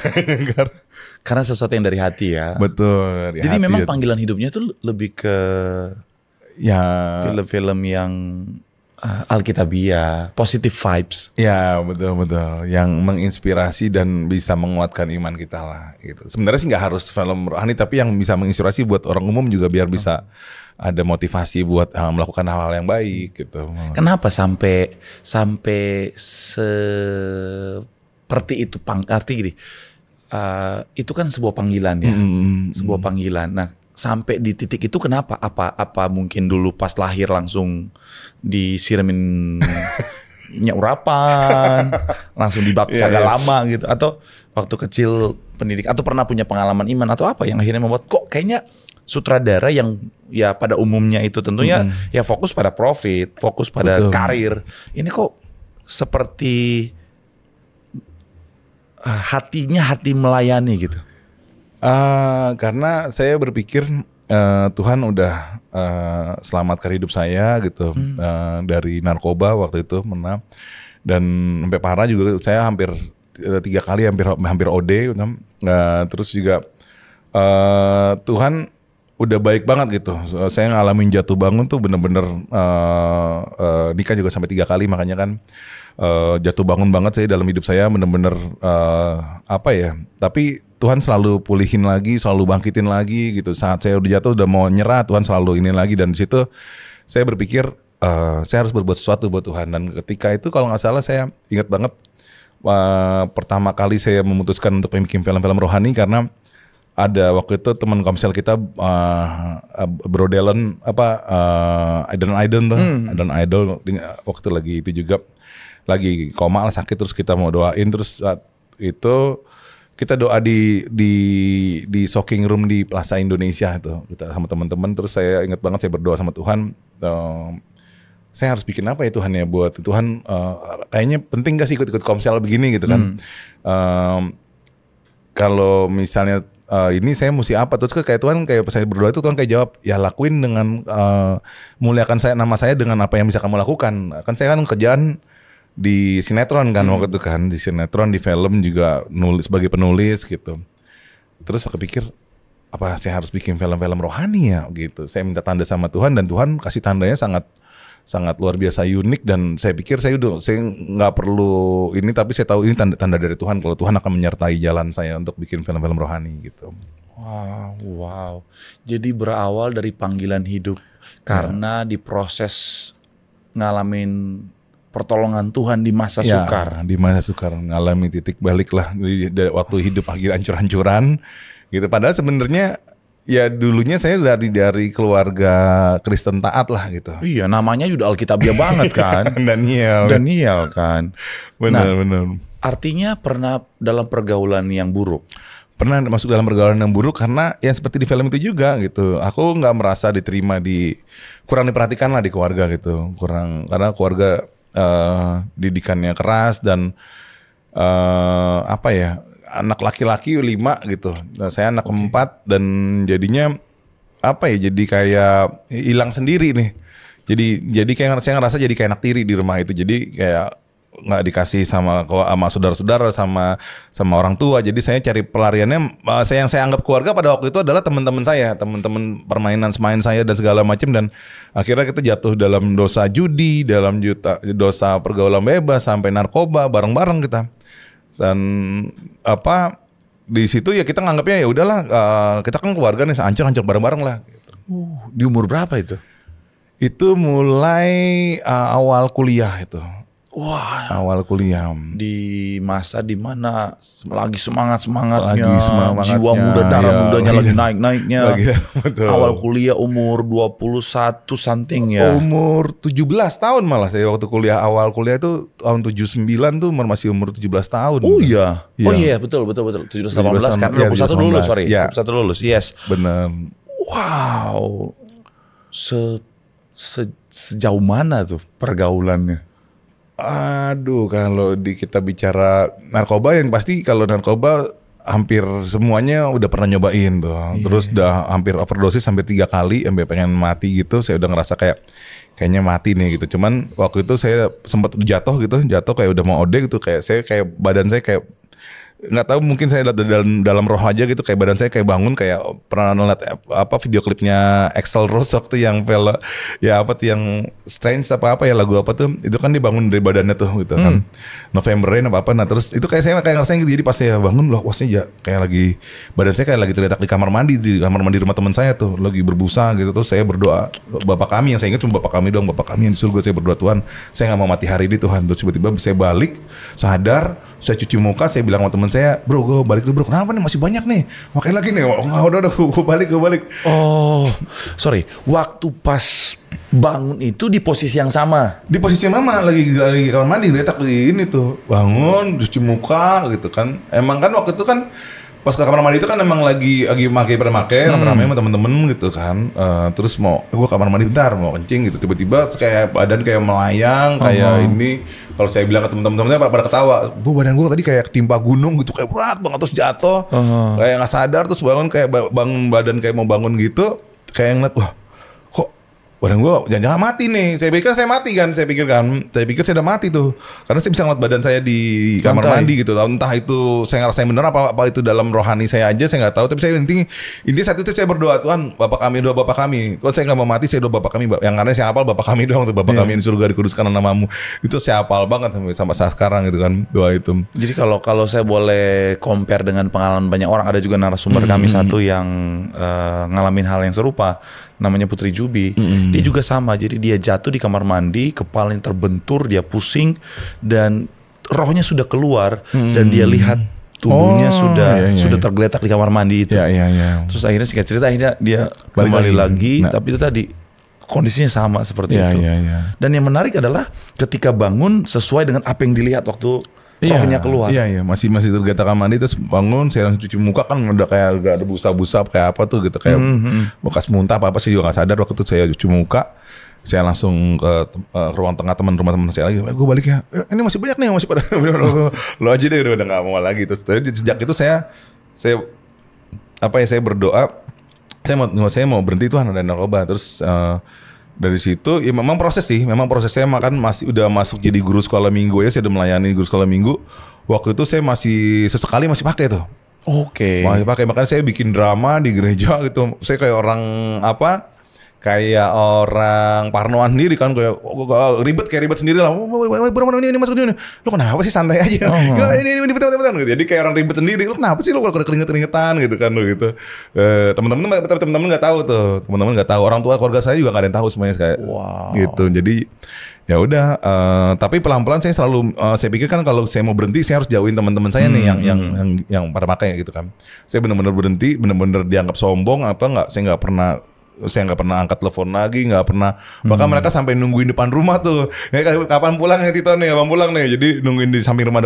Karena sesuatu yang dari hati ya. Betul. Jadi memang panggilan hidupnya tuh lebih ke ya film-film yang Alkitabiah, positive vibes. Ya betul, yang menginspirasi dan bisa menguatkan iman kita lah gitu. Sebenarnya sih nggak harus film rohani, tapi yang bisa menginspirasi buat orang umum juga biar bisa ada motivasi buat melakukan hal-hal yang baik gitu. Kenapa sampai seperti itu arti gini? Itu kan sebuah panggilan ya, sebuah panggilan. Nah sampai di titik itu kenapa? Apa mungkin dulu pas lahir langsung disiramin minyak urapan, langsung dibaptis agak lama gitu, atau waktu kecil pendidik, atau pernah punya pengalaman iman atau apa yang akhirnya membuat kok kayaknya sutradara yang ya pada umumnya itu tentunya ya fokus pada profit, fokus pada karir, ini kok seperti hatinya hati melayani gitu. Karena saya berpikir Tuhan udah selamatkan hidup saya gitu dari narkoba waktu itu dan sampai parah juga, saya hampir 3 kali hampir OD. Terus juga Tuhan udah baik banget gitu. Saya ngalamin jatuh bangun tuh bener-bener nikah juga sampai 3 kali, makanya kan jatuh bangun banget saya dalam hidup saya, bener-bener apa ya, tapi Tuhan selalu pulihin lagi, selalu bangkitin lagi gitu. Saat saya udah jatuh, udah mau nyerah, Tuhan selalu ini lagi. Dan di situ saya berpikir saya harus berbuat sesuatu buat Tuhan. Dan ketika itu kalau nggak salah saya ingat banget pertama kali saya memutuskan untuk bikin film-film rohani, karena ada waktu itu teman komsel kita Bro Dylan Aiden tuh, Aiden Idol waktu lagi itu juga lagi koma lah, sakit, terus kita mau doain, terus saat itu kita doa di soaking room di Plaza Indonesia itu kita sama teman-teman. Terus saya ingat banget saya berdoa sama Tuhan, saya harus bikin apa ya Tuhan ya buat Tuhan, kayaknya penting gak sih ikut-ikut komsel begini gitu kan. Kalau misalnya ini saya mesti apa, terus kayak Tuhan kayak pas saya berdoa itu Tuhan kayak jawab, ya lakuin dengan muliakan nama saya dengan apa yang bisa kamu lakukan. Kan saya kan kerjaan di sinetron kan waktu itu kan, di sinetron, di film juga nulis sebagai penulis gitu. Terus aku pikir apa saya harus bikin film-film rohani ya gitu. Saya minta tanda sama Tuhan dan Tuhan kasih tandanya sangat luar biasa unik, dan saya pikir saya nggak perlu ini, tapi saya tahu ini tanda dari Tuhan kalau Tuhan akan menyertai jalan saya untuk bikin film-film rohani gitu. Wow. Jadi berawal dari panggilan hidup karena diproses ngalamin pertolongan Tuhan di masa sukar. Di masa sukar ngalami titik balik lah dari waktu hidup akhir hancur-hancuran gitu. Padahal sebenarnya ya dulunya saya dari keluarga Kristen taat lah gitu. Iya, namanya udah alkitabiah banget kan. Daniel kan. Benar. Artinya pernah dalam pergaulan yang buruk. Pernah masuk dalam pergaulan yang buruk karena ya seperti di film itu juga gitu. Aku nggak merasa diterima kurang diperhatikan lah di keluarga gitu. Karena keluarga didikannya keras dan anak laki-laki 5 gitu. Nah, saya anak keempat dan jadinya jadi kayak hilang sendiri nih. Jadi kayak saya ngerasa jadi kayak anak tiri di rumah itu. Jadi kayak nggak dikasih sama saudara-saudara sama orang tua. Jadi saya cari pelariannya, yang saya anggap keluarga pada waktu itu adalah teman-teman saya, teman-teman permainan semain saya dan segala macam, dan akhirnya kita jatuh dalam dosa judi, dalam dosa pergaulan bebas sampai narkoba bareng-bareng kita. Dan di situ ya kita nganggapnya ya udahlah, kita kan keluarga nih, hancur bareng-bareng lah gitu. Di umur berapa itu? Itu mulai awal kuliah itu. Wah, awal kuliah. Di masa dimana lagi semangatnya, semangatnya, jiwa muda, darah mudanya lagi naik-naiknya. Betul. Awal kuliah umur 21 something ya. Umur 17 tahun malah saya waktu kuliah. Awal kuliah itu tahun 79 tuh masih umur 17 tahun. Oh iya. Oh iya, betul. 17 18 karena 21 lulus, sorry. 21 lulus, yes. Benar. Wow. Sejauh mana tuh pergaulannya? Aduh, kalau kita bicara narkoba, yang pasti kalau narkoba hampir semuanya udah pernah nyobain tuh. Terus udah hampir overdosis sampai 3 kali, sampai pengen mati gitu. Saya udah ngerasa kayaknya mati nih gitu. Cuman waktu itu saya sempat jatuh kayak udah mau OD gitu, kayak badan saya kayak nggak tahu, mungkin saya dalam roh aja gitu, kayak badan saya kayak bangun, kayak pernah ngeliat video klipnya Axl Rose waktu yang yang Strange ya, lagu apa tuh, itu kan dia bangun dari badannya tuh gitu kan, November Rain apa, nah terus itu kayak saya ngerasain gitu. Jadi pas saya bangun loh, wasnya kayak lagi, badan saya kayak lagi terletak di kamar mandi rumah teman saya tuh, lagi berbusa gitu. Terus saya berdoa, Bapak kami, yang saya ingat cuma Bapak kami doang, Bapak kami yang di surga. Saya berdoa, Tuhan, saya nggak mau mati hari ini Tuhan. Terus tiba-tiba saya balik, sadar, saya cuci muka, saya bilang sama teman saya, bro, gue balik dulu bro. Kenapa nih, masih banyak nih, makan lagi nih. Udah, gue balik. Oh, sorry, waktu pas bangun itu di posisi yang sama? Di posisi yang sama, lagi kamar mandi, letak di ini tuh, bangun, cuci muka gitu kan. Emang kan waktu itu kan pas ke kamar mandi itu kan emang lagi make rame-rame sama temen-temen gitu kan. Terus gue kamar mandi bentar, mau kencing gitu, tiba-tiba kayak badan kayak melayang, kayak ini. Kalau saya bilang ke temen-temen saya pada ketawa, bu, badan gue tadi kayak ketimpa gunung gitu, kayak berat banget, terus jatuh, kayak nggak sadar, terus bangun kayak bangun badan kayak mau bangun gitu, kayak ngeliat, wah, kok badan gue jangan-jangan mati nih. Saya pikir saya mati kan, saya pikir saya udah mati tuh, karena saya bisa ngeliat badan saya di kamar mandi gitu. Entah itu saya ngerasain bener apa itu dalam rohani saya aja, saya nggak tahu. Tapi saya intinya saat itu saya berdoa, Tuhan, Bapak kami, doa Bapak kami. Tuhan, saya nggak mau mati, saya doa Bapak kami. Yang karena saya hafal Bapak kami doang tuh, Bapak kami di surga, dikuduskan namamu. Itu saya hafal banget sampai saat sekarang gitu kan, doa itu. Jadi kalau saya boleh compare dengan pengalaman banyak orang, ada juga narasumber kami satu yang ngalamin hal yang serupa, namanya Putri Jubi. Dia juga sama, jadi dia jatuh di kamar mandi, kepalanya terbentur, dia pusing, dan rohnya sudah keluar, dan dia lihat tubuhnya sudah tergeletak di kamar mandi itu. Terus akhirnya singkat cerita, akhirnya dia kembali lagi, tapi itu tadi kondisinya sama seperti itu. Dan yang menarik adalah ketika bangun sesuai dengan apa yang dilihat waktu rohnya keluar. Iya, masih tergeletak kamar mandi, terus bangun, saya langsung cuci muka, kan udah kayak gak ada busa-busa kayak apa tuh gitu, kayak bekas muntah apa sih juga nggak sadar waktu itu saya cuci muka. Saya langsung ke ruang tengah rumah teman saya lagi. Gue balik ya. Ini masih banyak nih yang masih pada. Lo aja deh udah nggak mau lagi. Terus sejak itu saya berdoa. Saya mau berhenti itu dari narkoba. Terus dari situ ya memang prosesnya makan udah masuk jadi guru sekolah minggu ya. Saya udah melayani guru sekolah minggu. Waktu itu saya sesekali masih pakai tuh. Oke. Masih pakai, makanya saya bikin drama di gereja gitu. Saya kayak orang kayak orang parnoan sendiri kan, kayak ribet sendiri lah. Ini masuk ini. Lu kenapa sih, santai aja. Ini betul gitu. Jadi kayak orang ribet sendiri. Lu kenapa sih lu kalau keringetan gitu kan lu gitu. Teman-teman enggak tahu tuh. Teman-teman enggak tahu. Orang tua keluarga saya juga enggak ada yang tahu semuanya kayak gitu. Jadi ya udah, tapi pelan-pelan saya selalu saya pikir kan kalau saya mau berhenti saya harus jauhin teman-teman saya nih yang pada pakai gitu kan. Saya benar-benar berhenti, benar-benar dianggap sombong saya nggak pernah angkat telepon lagi, nggak pernah. Bahkan mereka sampai nungguin depan rumah tuh. Kapan pulang ya Tito nih, kapan pulang nih. Jadi nungguin di samping rumah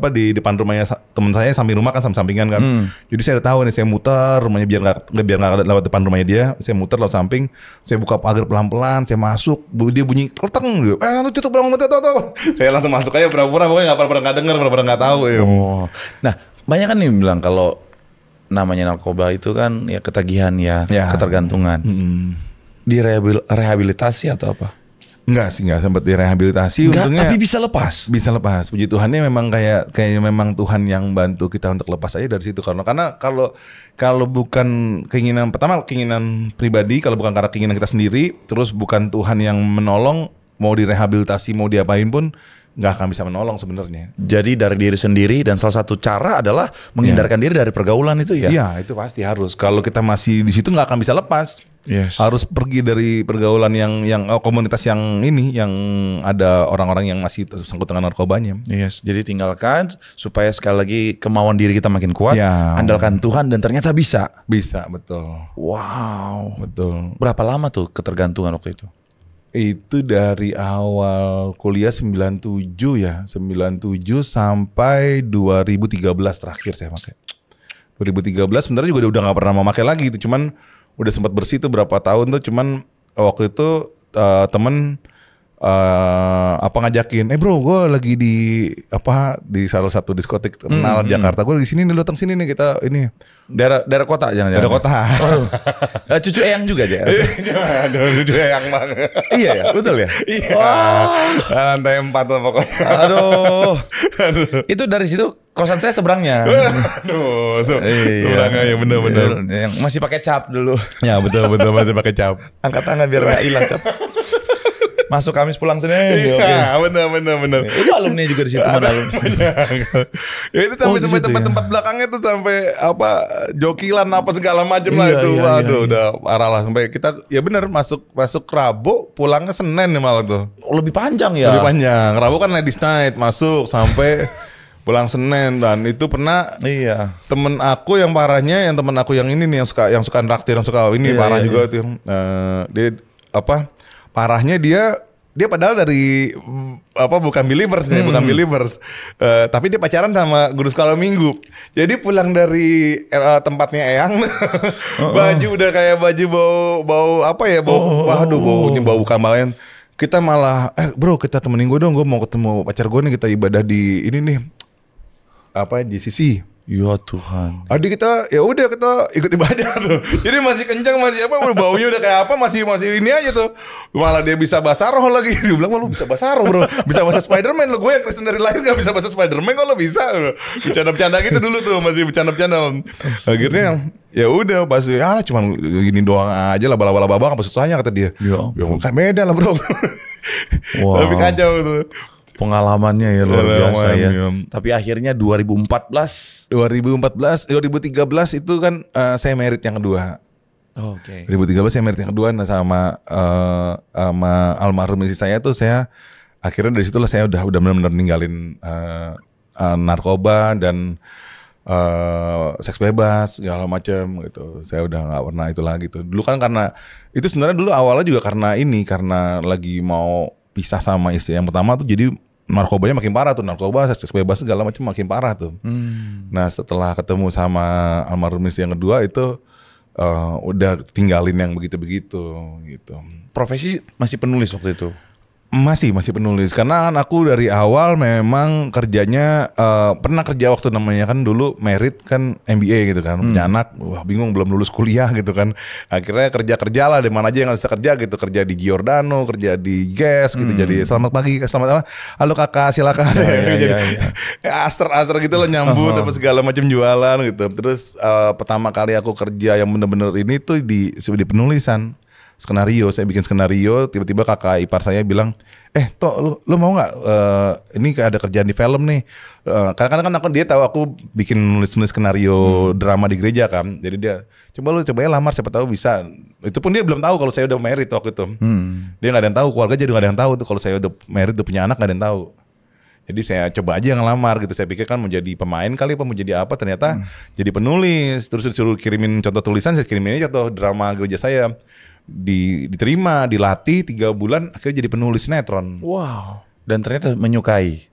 di depan rumahnya teman saya, samping rumah kan sampingan kan. Jadi saya udah tahu nih, saya muter rumahnya biar nggak lewat depan rumahnya dia. Saya muter lewat samping, saya buka pagar pelan-pelan, saya masuk, dia bunyi keleteng gitu. Lu tutup belakang tuh. Saya langsung masuk aja pura-pura, pokoknya nggak denger, pura-pura nggak tahu ya. Nah, banyak kan nih bilang kalau namanya narkoba itu kan ya ketagihan ya. Ketergantungan. Direhabilitasi atau apa? Enggak sempat direhabilitasi. Untungnya tapi bisa lepas. Puji Tuhannya memang kayak memang Tuhan yang bantu kita untuk lepas aja dari situ. Karena kalau bukan keinginan pribadi, kalau bukan karena keinginan kita sendiri, terus bukan Tuhan yang menolong, mau direhabilitasi, mau diapain pun nggak akan bisa menolong sebenarnya. Jadi dari diri sendiri, dan salah satu cara adalah menghindarkan diri dari pergaulan itu ya. Iya, itu pasti harus. Kalau kita masih di situ nggak akan bisa lepas. Harus pergi dari pergaulan yang komunitas yang ada orang-orang yang masih tersangkut dengan narkobanya. Jadi tinggalkan supaya sekali lagi kemauan diri kita makin kuat. Andalkan Tuhan dan ternyata bisa. Bisa, betul. Wow, betul. Berapa lama tuh ketergantungan waktu itu? Itu dari awal kuliah 97 sampai 2013 terakhir saya pakai. 2013 sebenarnya juga udah nggak pernah mau pakai lagi itu, cuman udah sempat bersih tuh berapa tahun tuh, cuman waktu itu temen ngajakin, bro, gue lagi di salah satu diskotik terkenal Jakarta, gue lagi sini nih, lu datang sini nih, kita ini daerah kota, jangan-jangan daerah kota. Cucu Eyang juga aja. Cucu Eyang banget. Iya ya, betul ya. Iya. Lantai 4 tuh pokoknya. Aduh. Itu dari situ kosan saya seberangnya. Seberangnya ya, bener-bener. Yang masih pakai cap dulu. Ya betul masih pakai cap. Angkat tangan biar nggak hilang cap. Masuk Kamis pulang Senin. Iya, benar. Itu alumni juga di situ, mana alumni. Ya itu sampai tempat-tempat belakangnya tuh sampai jokilan apa segala macam lah itu. Waduh, udah parah lah, sampai kita ya benar masuk Rabu, pulangnya Senin malah tuh. Lebih panjang ya. Lebih panjang. Rabu kan ladies night, masuk sampai pulang Senin. Dan itu pernah temen aku yang parahnya, temen aku yang ini nih yang suka nraktir, yang suka ini parah juga tuh. Dia parahnya dia padahal dari bukan believers tapi dia pacaran sama guru sekolah minggu. Jadi pulang dari tempatnya Eyang, baju udah kayak baju bau baunya bau kambayan. Kita malah bro, kita temenin gue dong, gue mau ketemu pacar gue nih, kita ibadah di ini nih JCC. Ya Tuhan. Adik kita ya udah kita ikut ibadah tuh. Jadi masih kencang, masih baunya udah kayak masih ini aja tuh. Malah dia bisa bahasa roh lagi. Dia bilang, lu bisa bahasa roh bro, bisa bahasa Spiderman lo. Gue yang Kristen dari lahir gak bisa bahasa Spiderman, kok lo bisa? Bercanda-bercanda gitu dulu tuh, masih bercanda-bercanda. Akhirnya ya udah pas cuman gini doang aja lah, bala-bala babang apa susahnya kata dia. Ya kan beda lah bro. Tapi kacau tuh. Pengalamannya ya luar biasa ya. Tapi akhirnya 2013 itu kan saya married yang kedua. 2013 saya married yang kedua sama almarhum istri saya tuh. Saya akhirnya dari situlah saya udah benar-benar ninggalin narkoba dan seks bebas segala macam gitu. Saya udah nggak pernah itu lagi tuh. Dulu kan karena itu sebenarnya dulu awalnya juga karena lagi mau pisah sama istri yang pertama tuh, jadi narkobanya makin parah tuh, narkoba, seks bebas segala macam makin parah tuh. Nah setelah ketemu sama almarhum istri yang kedua itu udah tinggalin yang begitu-begitu gitu. Profesi masih penulis waktu itu? Masih penulis karena kan aku dari awal memang kerjanya pernah kerja waktu namanya kan dulu merit kan MBA gitu kan, punya anak, wah bingung belum lulus kuliah gitu kan, akhirnya kerja lah di mana aja yang bisa kerja gitu, kerja di Giordano, kerja di Guess gitu, jadi selamat pagi, halo kakak silakan, jadi aster gitu lah nyambut apa segala macam jualan gitu. Terus pertama kali aku kerja yang bener-bener ini tuh di penulisan. Skenario, saya bikin skenario, tiba-tiba kakak ipar saya bilang, Tok, lu mau nggak? Ini kayak ada kerjaan di film nih. Karena kan dia tahu aku bikin nulis skenario drama di gereja kan, jadi dia coba ya lamar, siapa tahu bisa. Itu pun dia belum tahu kalau saya udah married waktu itu. Dia nggak ada yang tahu, keluarga jadi nggak ada yang tahu tuh kalau saya udah married, udah punya anak, nggak ada yang tahu. Jadi saya coba aja ngelamar gitu. Saya pikir kan mau jadi pemain kali apa mau jadi apa, ternyata jadi penulis. Terus disuruh kirimin contoh tulisan, saya kirimin aja contoh drama gereja saya. Diterima, dilatih 3 bulan, akhirnya jadi penulis sinetron. Wow. Dan ternyata menyukai.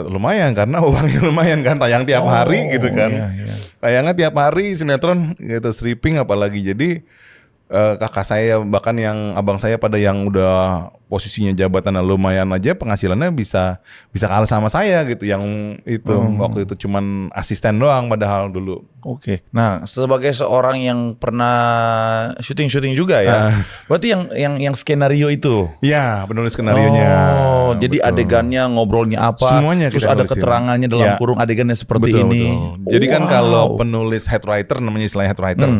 Lumayan karena uangnya lumayan kan, tayang tiap hari gitu kan. Iya. Tayangnya tiap hari sinetron gitu, stripping apalagi. Jadi kakak saya bahkan yang abang saya pada yang udah posisinya jabatan lumayan aja penghasilannya bisa kalah sama saya gitu, yang itu waktu itu cuman asisten doang padahal dulu. Oke. Nah, sebagai seorang yang pernah syuting juga ya. Berarti yang skenario itu. Iya, penulis skenarionya. Jadi betul. Adegannya ngobrolnya apa? Semuanya terus ada keterangannya dalam kurung adegannya seperti ini. Betul. Jadi kan kalau penulis head writer, namanya istilahnya head writer.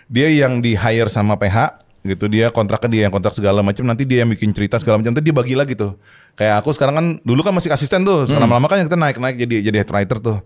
Dia yang di hire sama PH gitu, dia kontraknya dia yang kontrak segala macam, nanti dia yang bikin cerita segala macam, nanti dia bagi lagi tuh. Kayak aku sekarang kan dulu kan masih asisten tuh, sekarang lama-lama kan kita naik jadi head writer tuh.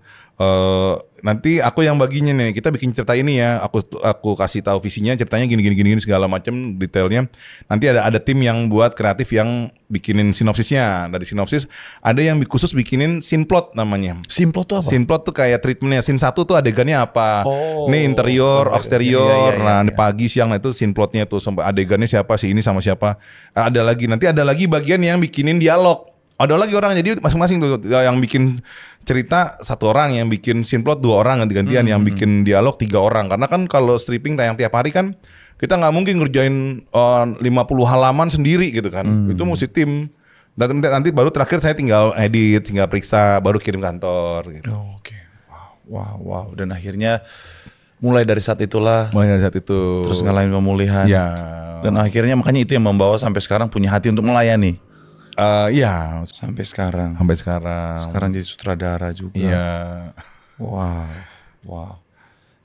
Nanti aku yang baginya nih, kita bikin cerita ini ya, aku kasih tahu visinya, ceritanya gini segala macam detailnya. Nanti ada tim yang buat kreatif yang bikinin sinopsisnya. Dari sinopsis ada yang khusus bikinin scene plot namanya. Scene plot tuh apa? Scene plot tuh kayak treatmentnya. Scene 1 tuh adegannya apa? Nih interior, eksterior, pagi siang, nah itu scene plotnya tuh sampai adegannya siapa sih ini sama siapa. Nanti ada lagi bagian yang bikinin dialog. Ada lagi orang, jadi masing-masing tuh yang bikin cerita 1 orang, yang bikin scene plot 2 orang ganti-gantian, yang bikin dialog 3 orang. Karena kan kalau stripping tayang tiap hari kan kita nggak mungkin ngerjain 50 halaman sendiri gitu kan. Itu mesti tim. Dan nanti baru terakhir saya tinggal edit, tinggal periksa, baru kirim kantor gitu. Oke. Wow. Dan akhirnya mulai dari saat itu terus ngalamin pemulihan. Ya. Dan akhirnya makanya itu yang membawa sampai sekarang punya hati untuk melayani. Iya, sampai sekarang. Sekarang jadi sutradara juga. Iya. Wow.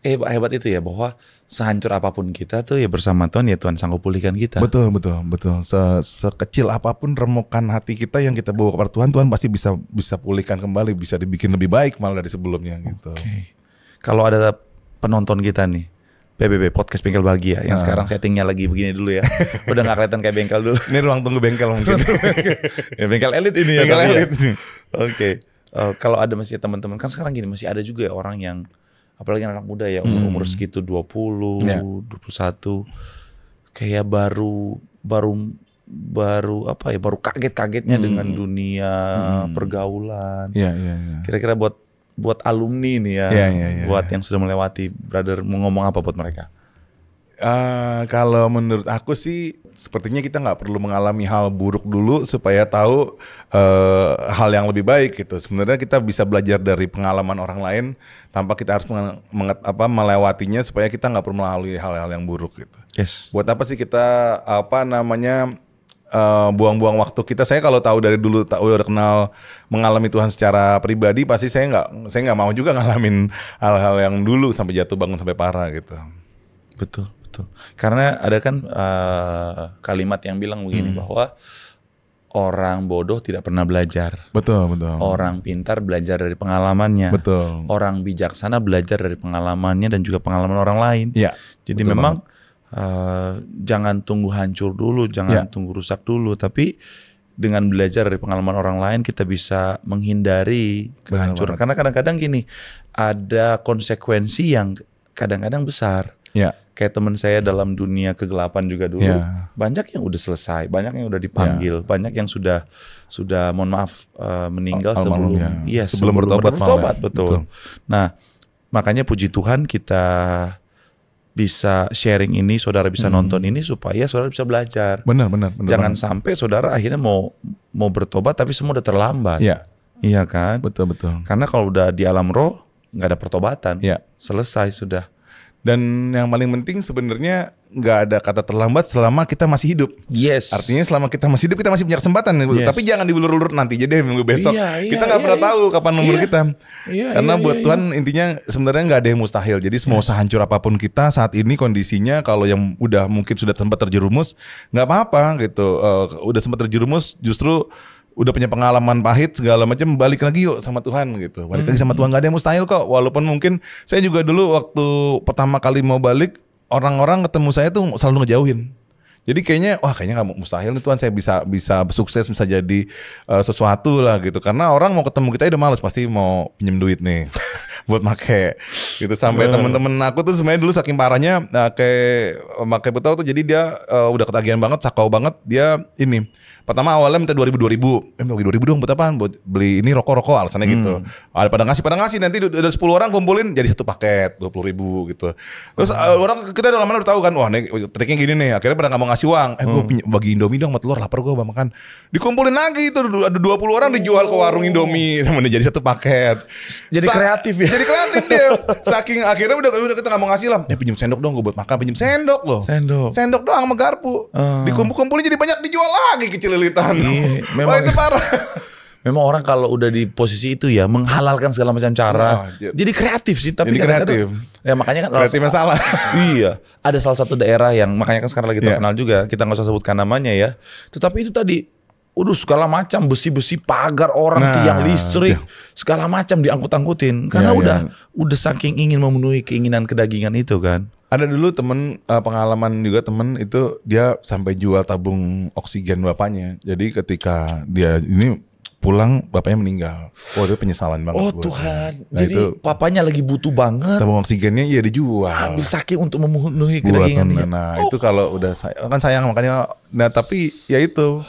Hebat itu ya, bahwa sehancur apapun kita tuh ya bersama Tuhan, ya Tuhan sanggup pulihkan kita. Betul. Sekecil apapun remukan hati kita yang kita bawa kepada Tuhan, Tuhan pasti bisa pulihkan kembali, bisa dibikin lebih baik malah dari sebelumnya gitu. Oke. Kalau ada penonton kita nih, PBB Podcast Bengkel Bahagia yang sekarang settingnya lagi begini dulu ya. Udah gak kelihatan kayak bengkel dulu. Ini ruang tunggu bengkel mungkin. Ya, bengkel elit ini ya. Bengkel elit. Oke. Kalau ada masih teman-teman, kan sekarang gini masih ada juga ya orang yang, apalagi anak muda ya, umur segitu 20, 21, kayak baru kaget-kagetnya dengan dunia pergaulan. Iya. Kira-kira buat alumni nih ya, buat yang sudah melewati, brother mau ngomong apa buat mereka? Kalau menurut aku sih sepertinya kita nggak perlu mengalami hal buruk dulu supaya tahu hal yang lebih baik gitu. Sebenarnya kita bisa belajar dari pengalaman orang lain tanpa kita harus melewatinya, supaya kita nggak perlu melalui hal-hal yang buruk gitu. Yes. Buat apa sih kita buang-buang waktu kita? Saya kalau tahu dari dulu udah kenal mengalami Tuhan secara pribadi, pasti saya nggak mau juga ngalamin hal-hal yang dulu sampai jatuh bangun sampai parah gitu. Betul. Karena ada kan kalimat yang bilang begini, bahwa orang bodoh tidak pernah belajar. Betul. Orang pintar belajar dari pengalamannya. Betul. Orang bijaksana belajar dari pengalamannya dan juga pengalaman orang lain. Iya. Jadi memang jangan tunggu hancur dulu, jangan tunggu rusak dulu, tapi dengan belajar dari pengalaman orang lain kita bisa menghindari kehancuran. Karena kadang-kadang gini, ada konsekuensi yang kadang-kadang besar. Ya. Kayak teman saya dalam dunia kegelapan juga dulu, banyak yang udah selesai, banyak yang udah dipanggil, banyak yang sudah mohon maaf meninggal sebelum bertobat. Betul. Nah, makanya puji Tuhan kita bisa sharing ini, saudara bisa nonton ini supaya saudara bisa belajar. Benar. Jangan sampai saudara akhirnya mau bertobat tapi semua udah terlambat. Iya kan? Betul. Karena kalau udah di alam roh nggak ada pertobatan. Selesai sudah. Dan yang paling penting sebenarnya nggak ada kata terlambat selama kita masih hidup. Yes. Artinya selama kita masih hidup kita masih punya kesempatan. Tapi jangan diulur-ulur nanti. Jadi minggu besok kita nggak pernah tahu kapan umur kita. Karena buat Tuhan intinya sebenarnya nggak ada yang mustahil. Jadi semua sehancur apapun kita saat ini kondisinya, kalau yang udah mungkin sudah sempat terjerumus nggak apa-apa gitu. Udah sempat terjerumus justru udah punya pengalaman pahit segala macam, balik lagi yuk sama Tuhan gitu. Balik lagi sama Tuhan, gak ada yang mustahil kok. Walaupun mungkin saya juga dulu waktu pertama kali mau balik, orang-orang ketemu saya tuh selalu ngejauhin. Jadi kayaknya gak mustahil nih Tuhan, saya bisa sukses, bisa jadi sesuatu lah gitu. Karena orang mau ketemu kita udah males, pasti mau pinjem duit nih buat make gitu. Sampai temen-temen aku tuh sebenarnya dulu saking parahnya kayak make betul tuh, jadi dia udah ketagihan banget, sakau banget. Dia ini pertama awalnya minta 2.000 dong buat apaan? Buat beli ini rokok alasannya gitu. Ada pada ngasih nanti udah 10 orang kumpulin jadi satu paket 20.000 gitu. Terus orang kita dalam mana udah tahu kan, wah nih triknya gini nih. Akhirnya pada nggak mau ngasih uang. Gue bagi Indomie dong sama telur, lapar gue makan. Dikumpulin lagi itu ada 20 orang dijual ke warung Indomie sama jadi satu paket. Jadi kreatif ya. Jadi kreatif dia. Saking akhirnya udah kita nggak mau ngasih lah. Ya pinjem sendok dong gue buat makan, pinjem sendok loh. Sendok doang sama garpu. Dikumpul-kumpulin jadi banyak, dijual lagi kecil. Memang itu parah. Memang orang kalau udah di posisi itu ya menghalalkan segala macam cara. Jadi kreatif sih, tapi kreatif. Ya makanya kan kreatif masalah. Iya. Ada salah satu daerah yang makanya kan sekarang lagi terkenal juga. Kita nggak usah sebutkan namanya ya. Tetapi itu tadi segala macam besi-besi, pagar orang, tiang listrik, segala macam diangkut-angkutin karena udah saking ingin memenuhi keinginan kedagingan itu kan. Ada dulu temen pengalaman juga, temen itu dia sampai jual tabung oksigen bapaknya. Jadi ketika dia ini pulang bapaknya meninggal. Itu penyesalan banget. Tuhan. Jadi papanya lagi butuh banget. Tabung oksigennya dijual. Ambil saking untuk memenuhi kedagingan. Itu kalau udah kan sayang makanya. Nah tapi ya itu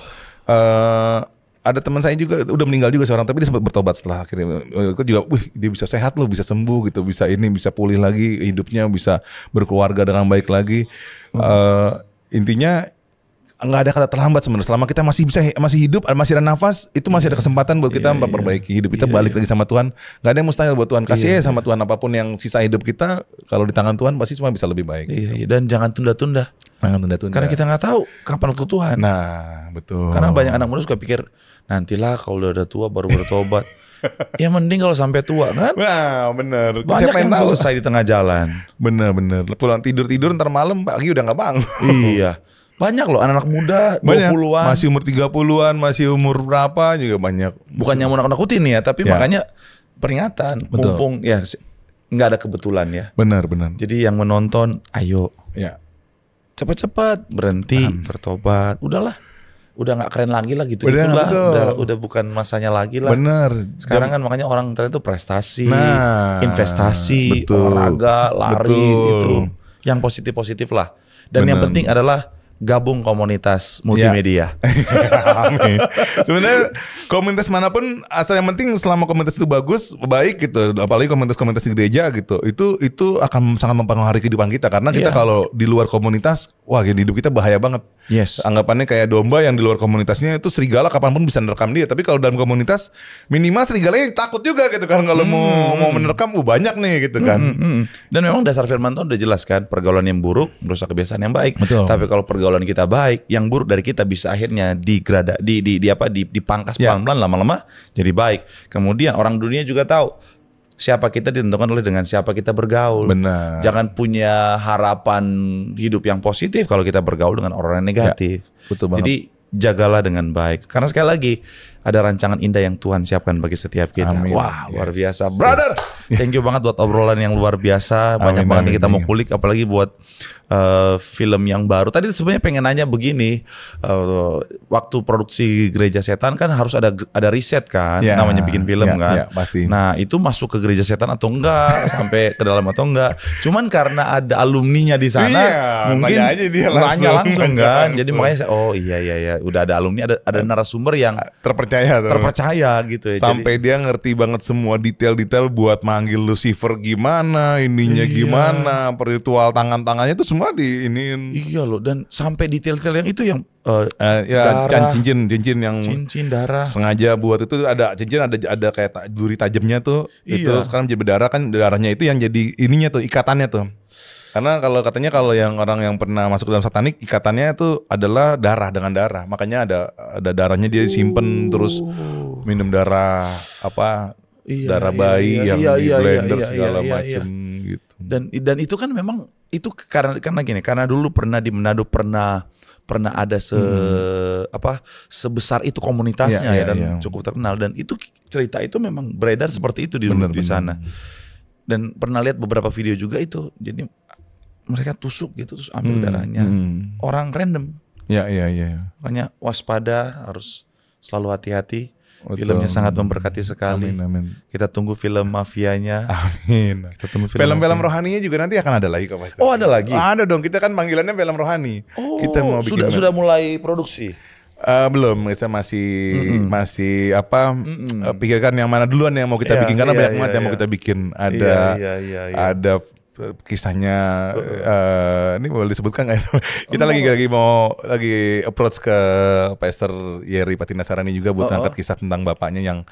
ada teman saya juga udah meninggal juga seorang, tapi dia sempat bertobat setelah akhirnya. Itu juga, dia bisa sehat loh, bisa sembuh gitu, bisa pulih lagi hidupnya, bisa berkeluarga dengan baik lagi. Intinya nggak ada kata terlambat sebenarnya. Selama kita masih hidup, masih ada nafas, itu masih ada kesempatan buat kita memperbaiki hidup kita, balik lagi sama Tuhan. Nggak ada yang mustahil buat Tuhan. Kasih sama Tuhan, apapun yang sisa hidup kita, kalau di tangan Tuhan pasti semua bisa lebih baik. Dan jangan tunda-tunda. Karena kita nggak tahu kapan waktu Tuhan. Nah, betul. Karena banyak anak muda suka pikir nantilah kalau udah ada tua baru bertobat. Ya mending kalau sampai tua kan. Nah, bener. Banyak yang selesai di tengah jalan. Bener. Pulang tidur ntar malam pagi udah nggak bangun. Iya. Banyak loh anak-anak muda 20-an. Masih umur 30-an, masih umur berapa juga banyak. Bukannya mau nakut-nakutin ya, tapi makanya peringatan. Betul. Mumpung ya nggak ada kebetulan ya. Benar. Jadi yang menonton, ayo. Cepat-cepat berhenti, bertobat. Udahlah. Udah nggak keren lagi lah gitu. Udah bukan masanya lagi lah. Bener. Sekarang kan makanya orang tren itu prestasi, investasi, olahraga, lari itu. Yang positif-positif lah. Dan yang penting adalah gabung komunitas multimedia. Amin. Sebenarnya komunitas manapun asal yang penting selama komunitas itu bagus, baik gitu. Apalagi komunitas-komunitas di gereja gitu. Itu akan sangat mempengaruhi kehidupan kita karena kita kalau di luar komunitas, hidup kita bahaya banget. Yes. Anggapannya kayak domba yang di luar komunitasnya itu serigala kapanpun bisa menerkam dia. Tapi kalau dalam komunitas minimal serigalanya takut juga gitu kan kalau mau menerkam banyak nih gitu kan. Dan memang dasar firman Tuhan udah jelas kan, pergaulan yang buruk merusak kebiasaan yang baik. Betul. Tapi kalau pergaulan kita baik, yang buruk dari kita bisa akhirnya dipangkas pelan-pelan lama-lama jadi baik. Kemudian orang dunia juga tahu siapa kita ditentukan oleh dengan siapa kita bergaul. Benar. Jangan punya harapan hidup yang positif kalau kita bergaul dengan orang yang negatif. Betul banget. Jadi jagalah dengan baik. Karena sekali lagi ada rancangan indah yang Tuhan siapkan bagi setiap kita. Amin. Wah, luar biasa, brother. Thank you banget buat obrolan yang luar biasa. Banyak banget yang kita mau kulik, apalagi buat film yang baru. Tadi sebenarnya pengen nanya begini, waktu produksi Gereja Setan kan harus ada riset kan, namanya bikin film kan. Pasti. Nah itu masuk ke Gereja Setan atau enggak, sampai ke dalam atau enggak. Cuman karena ada alumninya di sana, mungkin nanya langsung kan. Jadi makanya iya, udah ada alumni, ada narasumber yang terpercaya gitu ya. Sampai dia ngerti banget semua detail-detail buat manggil Lucifer gimana, ininya gimana, ritual tangannya itu semua diiniin. Iya loh, dan sampai detail-detail yang itu yang ya darah, cincin yang cincin darah. sengaja buat itu ada cincin ada kayak duri tajamnya tuh. Itu kan jadi berdarah kan, darahnya itu yang jadi ininya tuh ikatannya tuh. Karena kalau katanya kalau yang orang yang pernah masuk dalam satanik ikatannya itu adalah darah dengan darah. Makanya ada darahnya dia disimpan terus minum darah darah bayi yang di blender segala macem gitu. Dan itu kan memang itu karena gini, karena dulu pernah di Manado pernah ada sebesar itu komunitasnya dan cukup terkenal, dan itu cerita itu memang beredar seperti itu di sana. Dan pernah lihat beberapa video juga itu. Jadi mereka tusuk gitu terus ambil darahnya orang random. Iya. Makanya waspada, harus selalu hati-hati. Filmnya sangat memberkati sekali. Amin. Kita tunggu film mafianya. Amin. Kita tunggu film-film rohaninya juga nanti akan ada lagi kok Pak. Oh, ada lagi? Ada dong, kita kan panggilannya film rohani. Kita mau bikin sudah mulai produksi. Belum, kita masih pikirkan yang mana duluan yang mau kita bikin, karena banyak banget yang mau kita bikin. Ada kisahnya, ini boleh disebutkan nggak? Kita lagi approach ke Pastor Yeri Patinasarani juga buat angkat kisah tentang bapaknya yang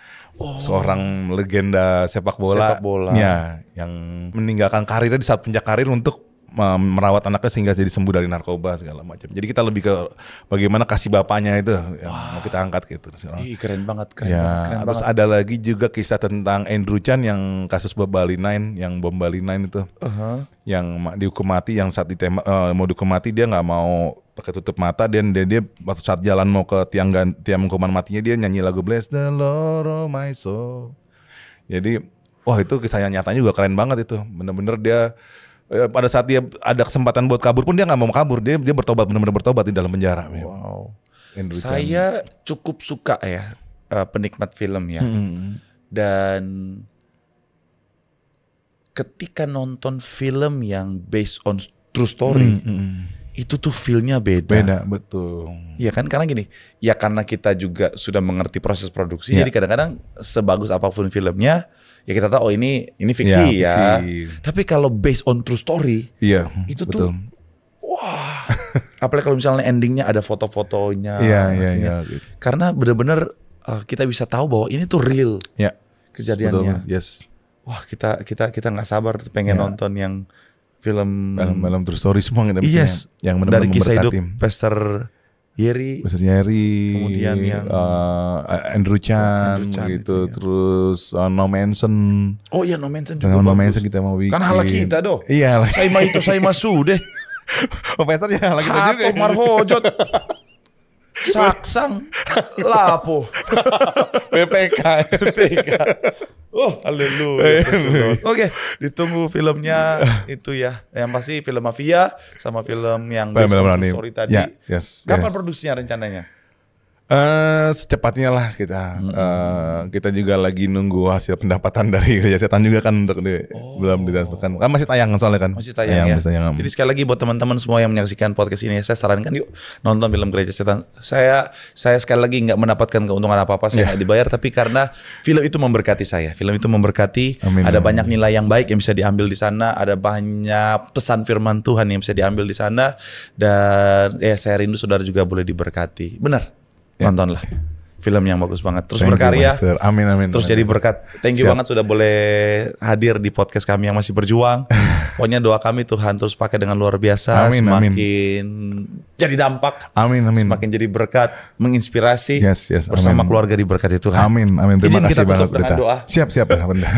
seorang legenda sepak bola. Ya, yang meninggalkan karirnya di saat puncak karir untuk merawat anaknya sehingga jadi sembuh dari narkoba segala macam. Jadi kita lebih ke bagaimana kasih bapaknya itu yang mau kita angkat gitu. Keren banget. Terus ada lagi juga kisah tentang Andrew Chan yang kasus bom Bali 9 itu, yang dihukum mati, yang saat ditembak mau dihukum mati dia nggak mau pakai tutup mata, dan dia waktu saat jalan mau ke tiang hukuman matinya dia nyanyi lagu Bless the Lord of my soul. Jadi itu kisahnya nyatanya juga keren banget itu. Bener-bener dia pada saat dia ada kesempatan buat kabur pun dia nggak mau kabur, dia bertobat, benar-benar bertobat di dalam penjara. Wow. Saya cukup suka penikmat film ya. Dan ketika nonton film yang based on true story, itu tuh feel-nya beda. Betul. Iya kan, karena gini, ya karena kita juga sudah mengerti proses produksi, jadi kadang-kadang sebagus apapun filmnya, ya kita tahu ini fiksi ya. Tapi kalau based on true story, itu betul. Tuh wah. Apalagi kalau misalnya endingnya ada foto-fotonya. Gitu. Karena benar-benar kita bisa tahu bahwa ini tuh real kejadiannya. Betul. Yes. Wah, kita nggak sabar pengen nonton yang film true story semua kita yang benar-benar dari kisah hidup memberkati. Pastor Yeri, kemudian yang Andrew Chan gitu, terus No Manson. Oh iya, No Manson juga. Dengan No Manson kita mau bikin. Kan hala kita doh. Iya. Saya masuk deh. Pastor ya hala kita juga. Hato marhojot. Saksang lapo. PPK. Oh, haleluya. Oke, ditunggu filmnya itu ya. Yang pasti film mafia sama film yang story tadi. Kapan produksinya rencananya? Secepatnya lah kita. Kita juga lagi nunggu hasil pendapatan dari Gereja Setan juga kan untuk belum ditransferkan. Kan masih tayang soalnya kan. Masih tayang ya. Jadi sekali lagi buat teman-teman semua yang menyaksikan podcast ini, saya sarankan yuk nonton film Gereja Setan. Saya sekali lagi nggak mendapatkan keuntungan apa-apa, saya nggak dibayar, tapi karena film itu memberkati saya. Film itu memberkati. Ada banyak nilai yang baik yang bisa diambil di sana. Ada banyak pesan firman Tuhan yang bisa diambil di sana. Dan saya rindu saudara juga boleh diberkati. Benar. Nontonlah film yang bagus banget, terus berkarya. Amin. Terus jadi berkat. Thank you banget sudah boleh hadir di podcast kami yang masih berjuang. Pokoknya doa kami Tuhan terus pakai dengan luar biasa. Semakin jadi dampak. Semakin jadi berkat, menginspirasi. Bersama keluarga diberkati Tuhan. Amin. Terima kasih banget dengan doa. Siap.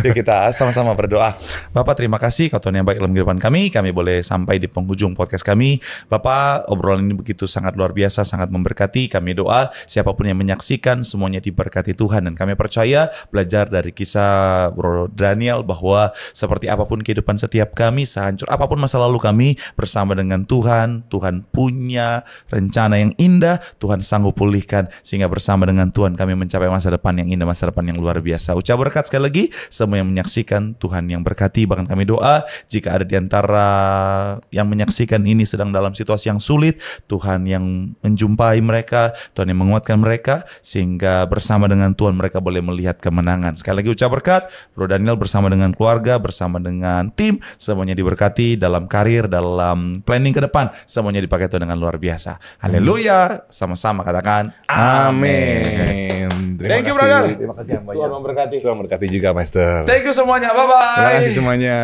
Yuk kita sama-sama berdoa. Bapak, terima kasih kau Tuhan yang baik dalam kehidupan kami. Kami boleh sampai di penghujung podcast kami. Bapak, obrolan ini begitu sangat luar biasa, sangat memberkati. Kami doa siapapun yang menyaksikan semuanya diberkati Tuhan, dan kami percaya belajar dari kisah Bro Daniel bahwa seperti apapun kehidupan setiap kami, sehancur apapun masa lalu kami, bersama dengan Tuhan punya punya rencana yang indah, Tuhan sanggup pulihkan sehingga bersama dengan Tuhan kami mencapai masa depan yang indah, masa depan yang luar biasa. Ucap berkat sekali lagi semua yang menyaksikan, Tuhan yang berkati. Bahkan kami doa jika ada di antara yang menyaksikan ini sedang dalam situasi yang sulit, Tuhan yang menjumpai mereka, Tuhan yang menguatkan mereka sehingga bersama dengan Tuhan mereka boleh melihat kemenangan. Sekali lagi ucap berkat, Bro Daniel bersama dengan keluarga, bersama dengan tim, semuanya diberkati dalam karir, dalam planning ke depan, semuanya dipakai Tuhan dengan luar biasa. Haleluya. Sama-sama katakan amin. Thank you, kasih. brother. Terima kasih yang banyak. Tuhan memberkati. Tuhan memberkati juga, Master. Thank you semuanya. Bye-bye. Terima kasih semuanya.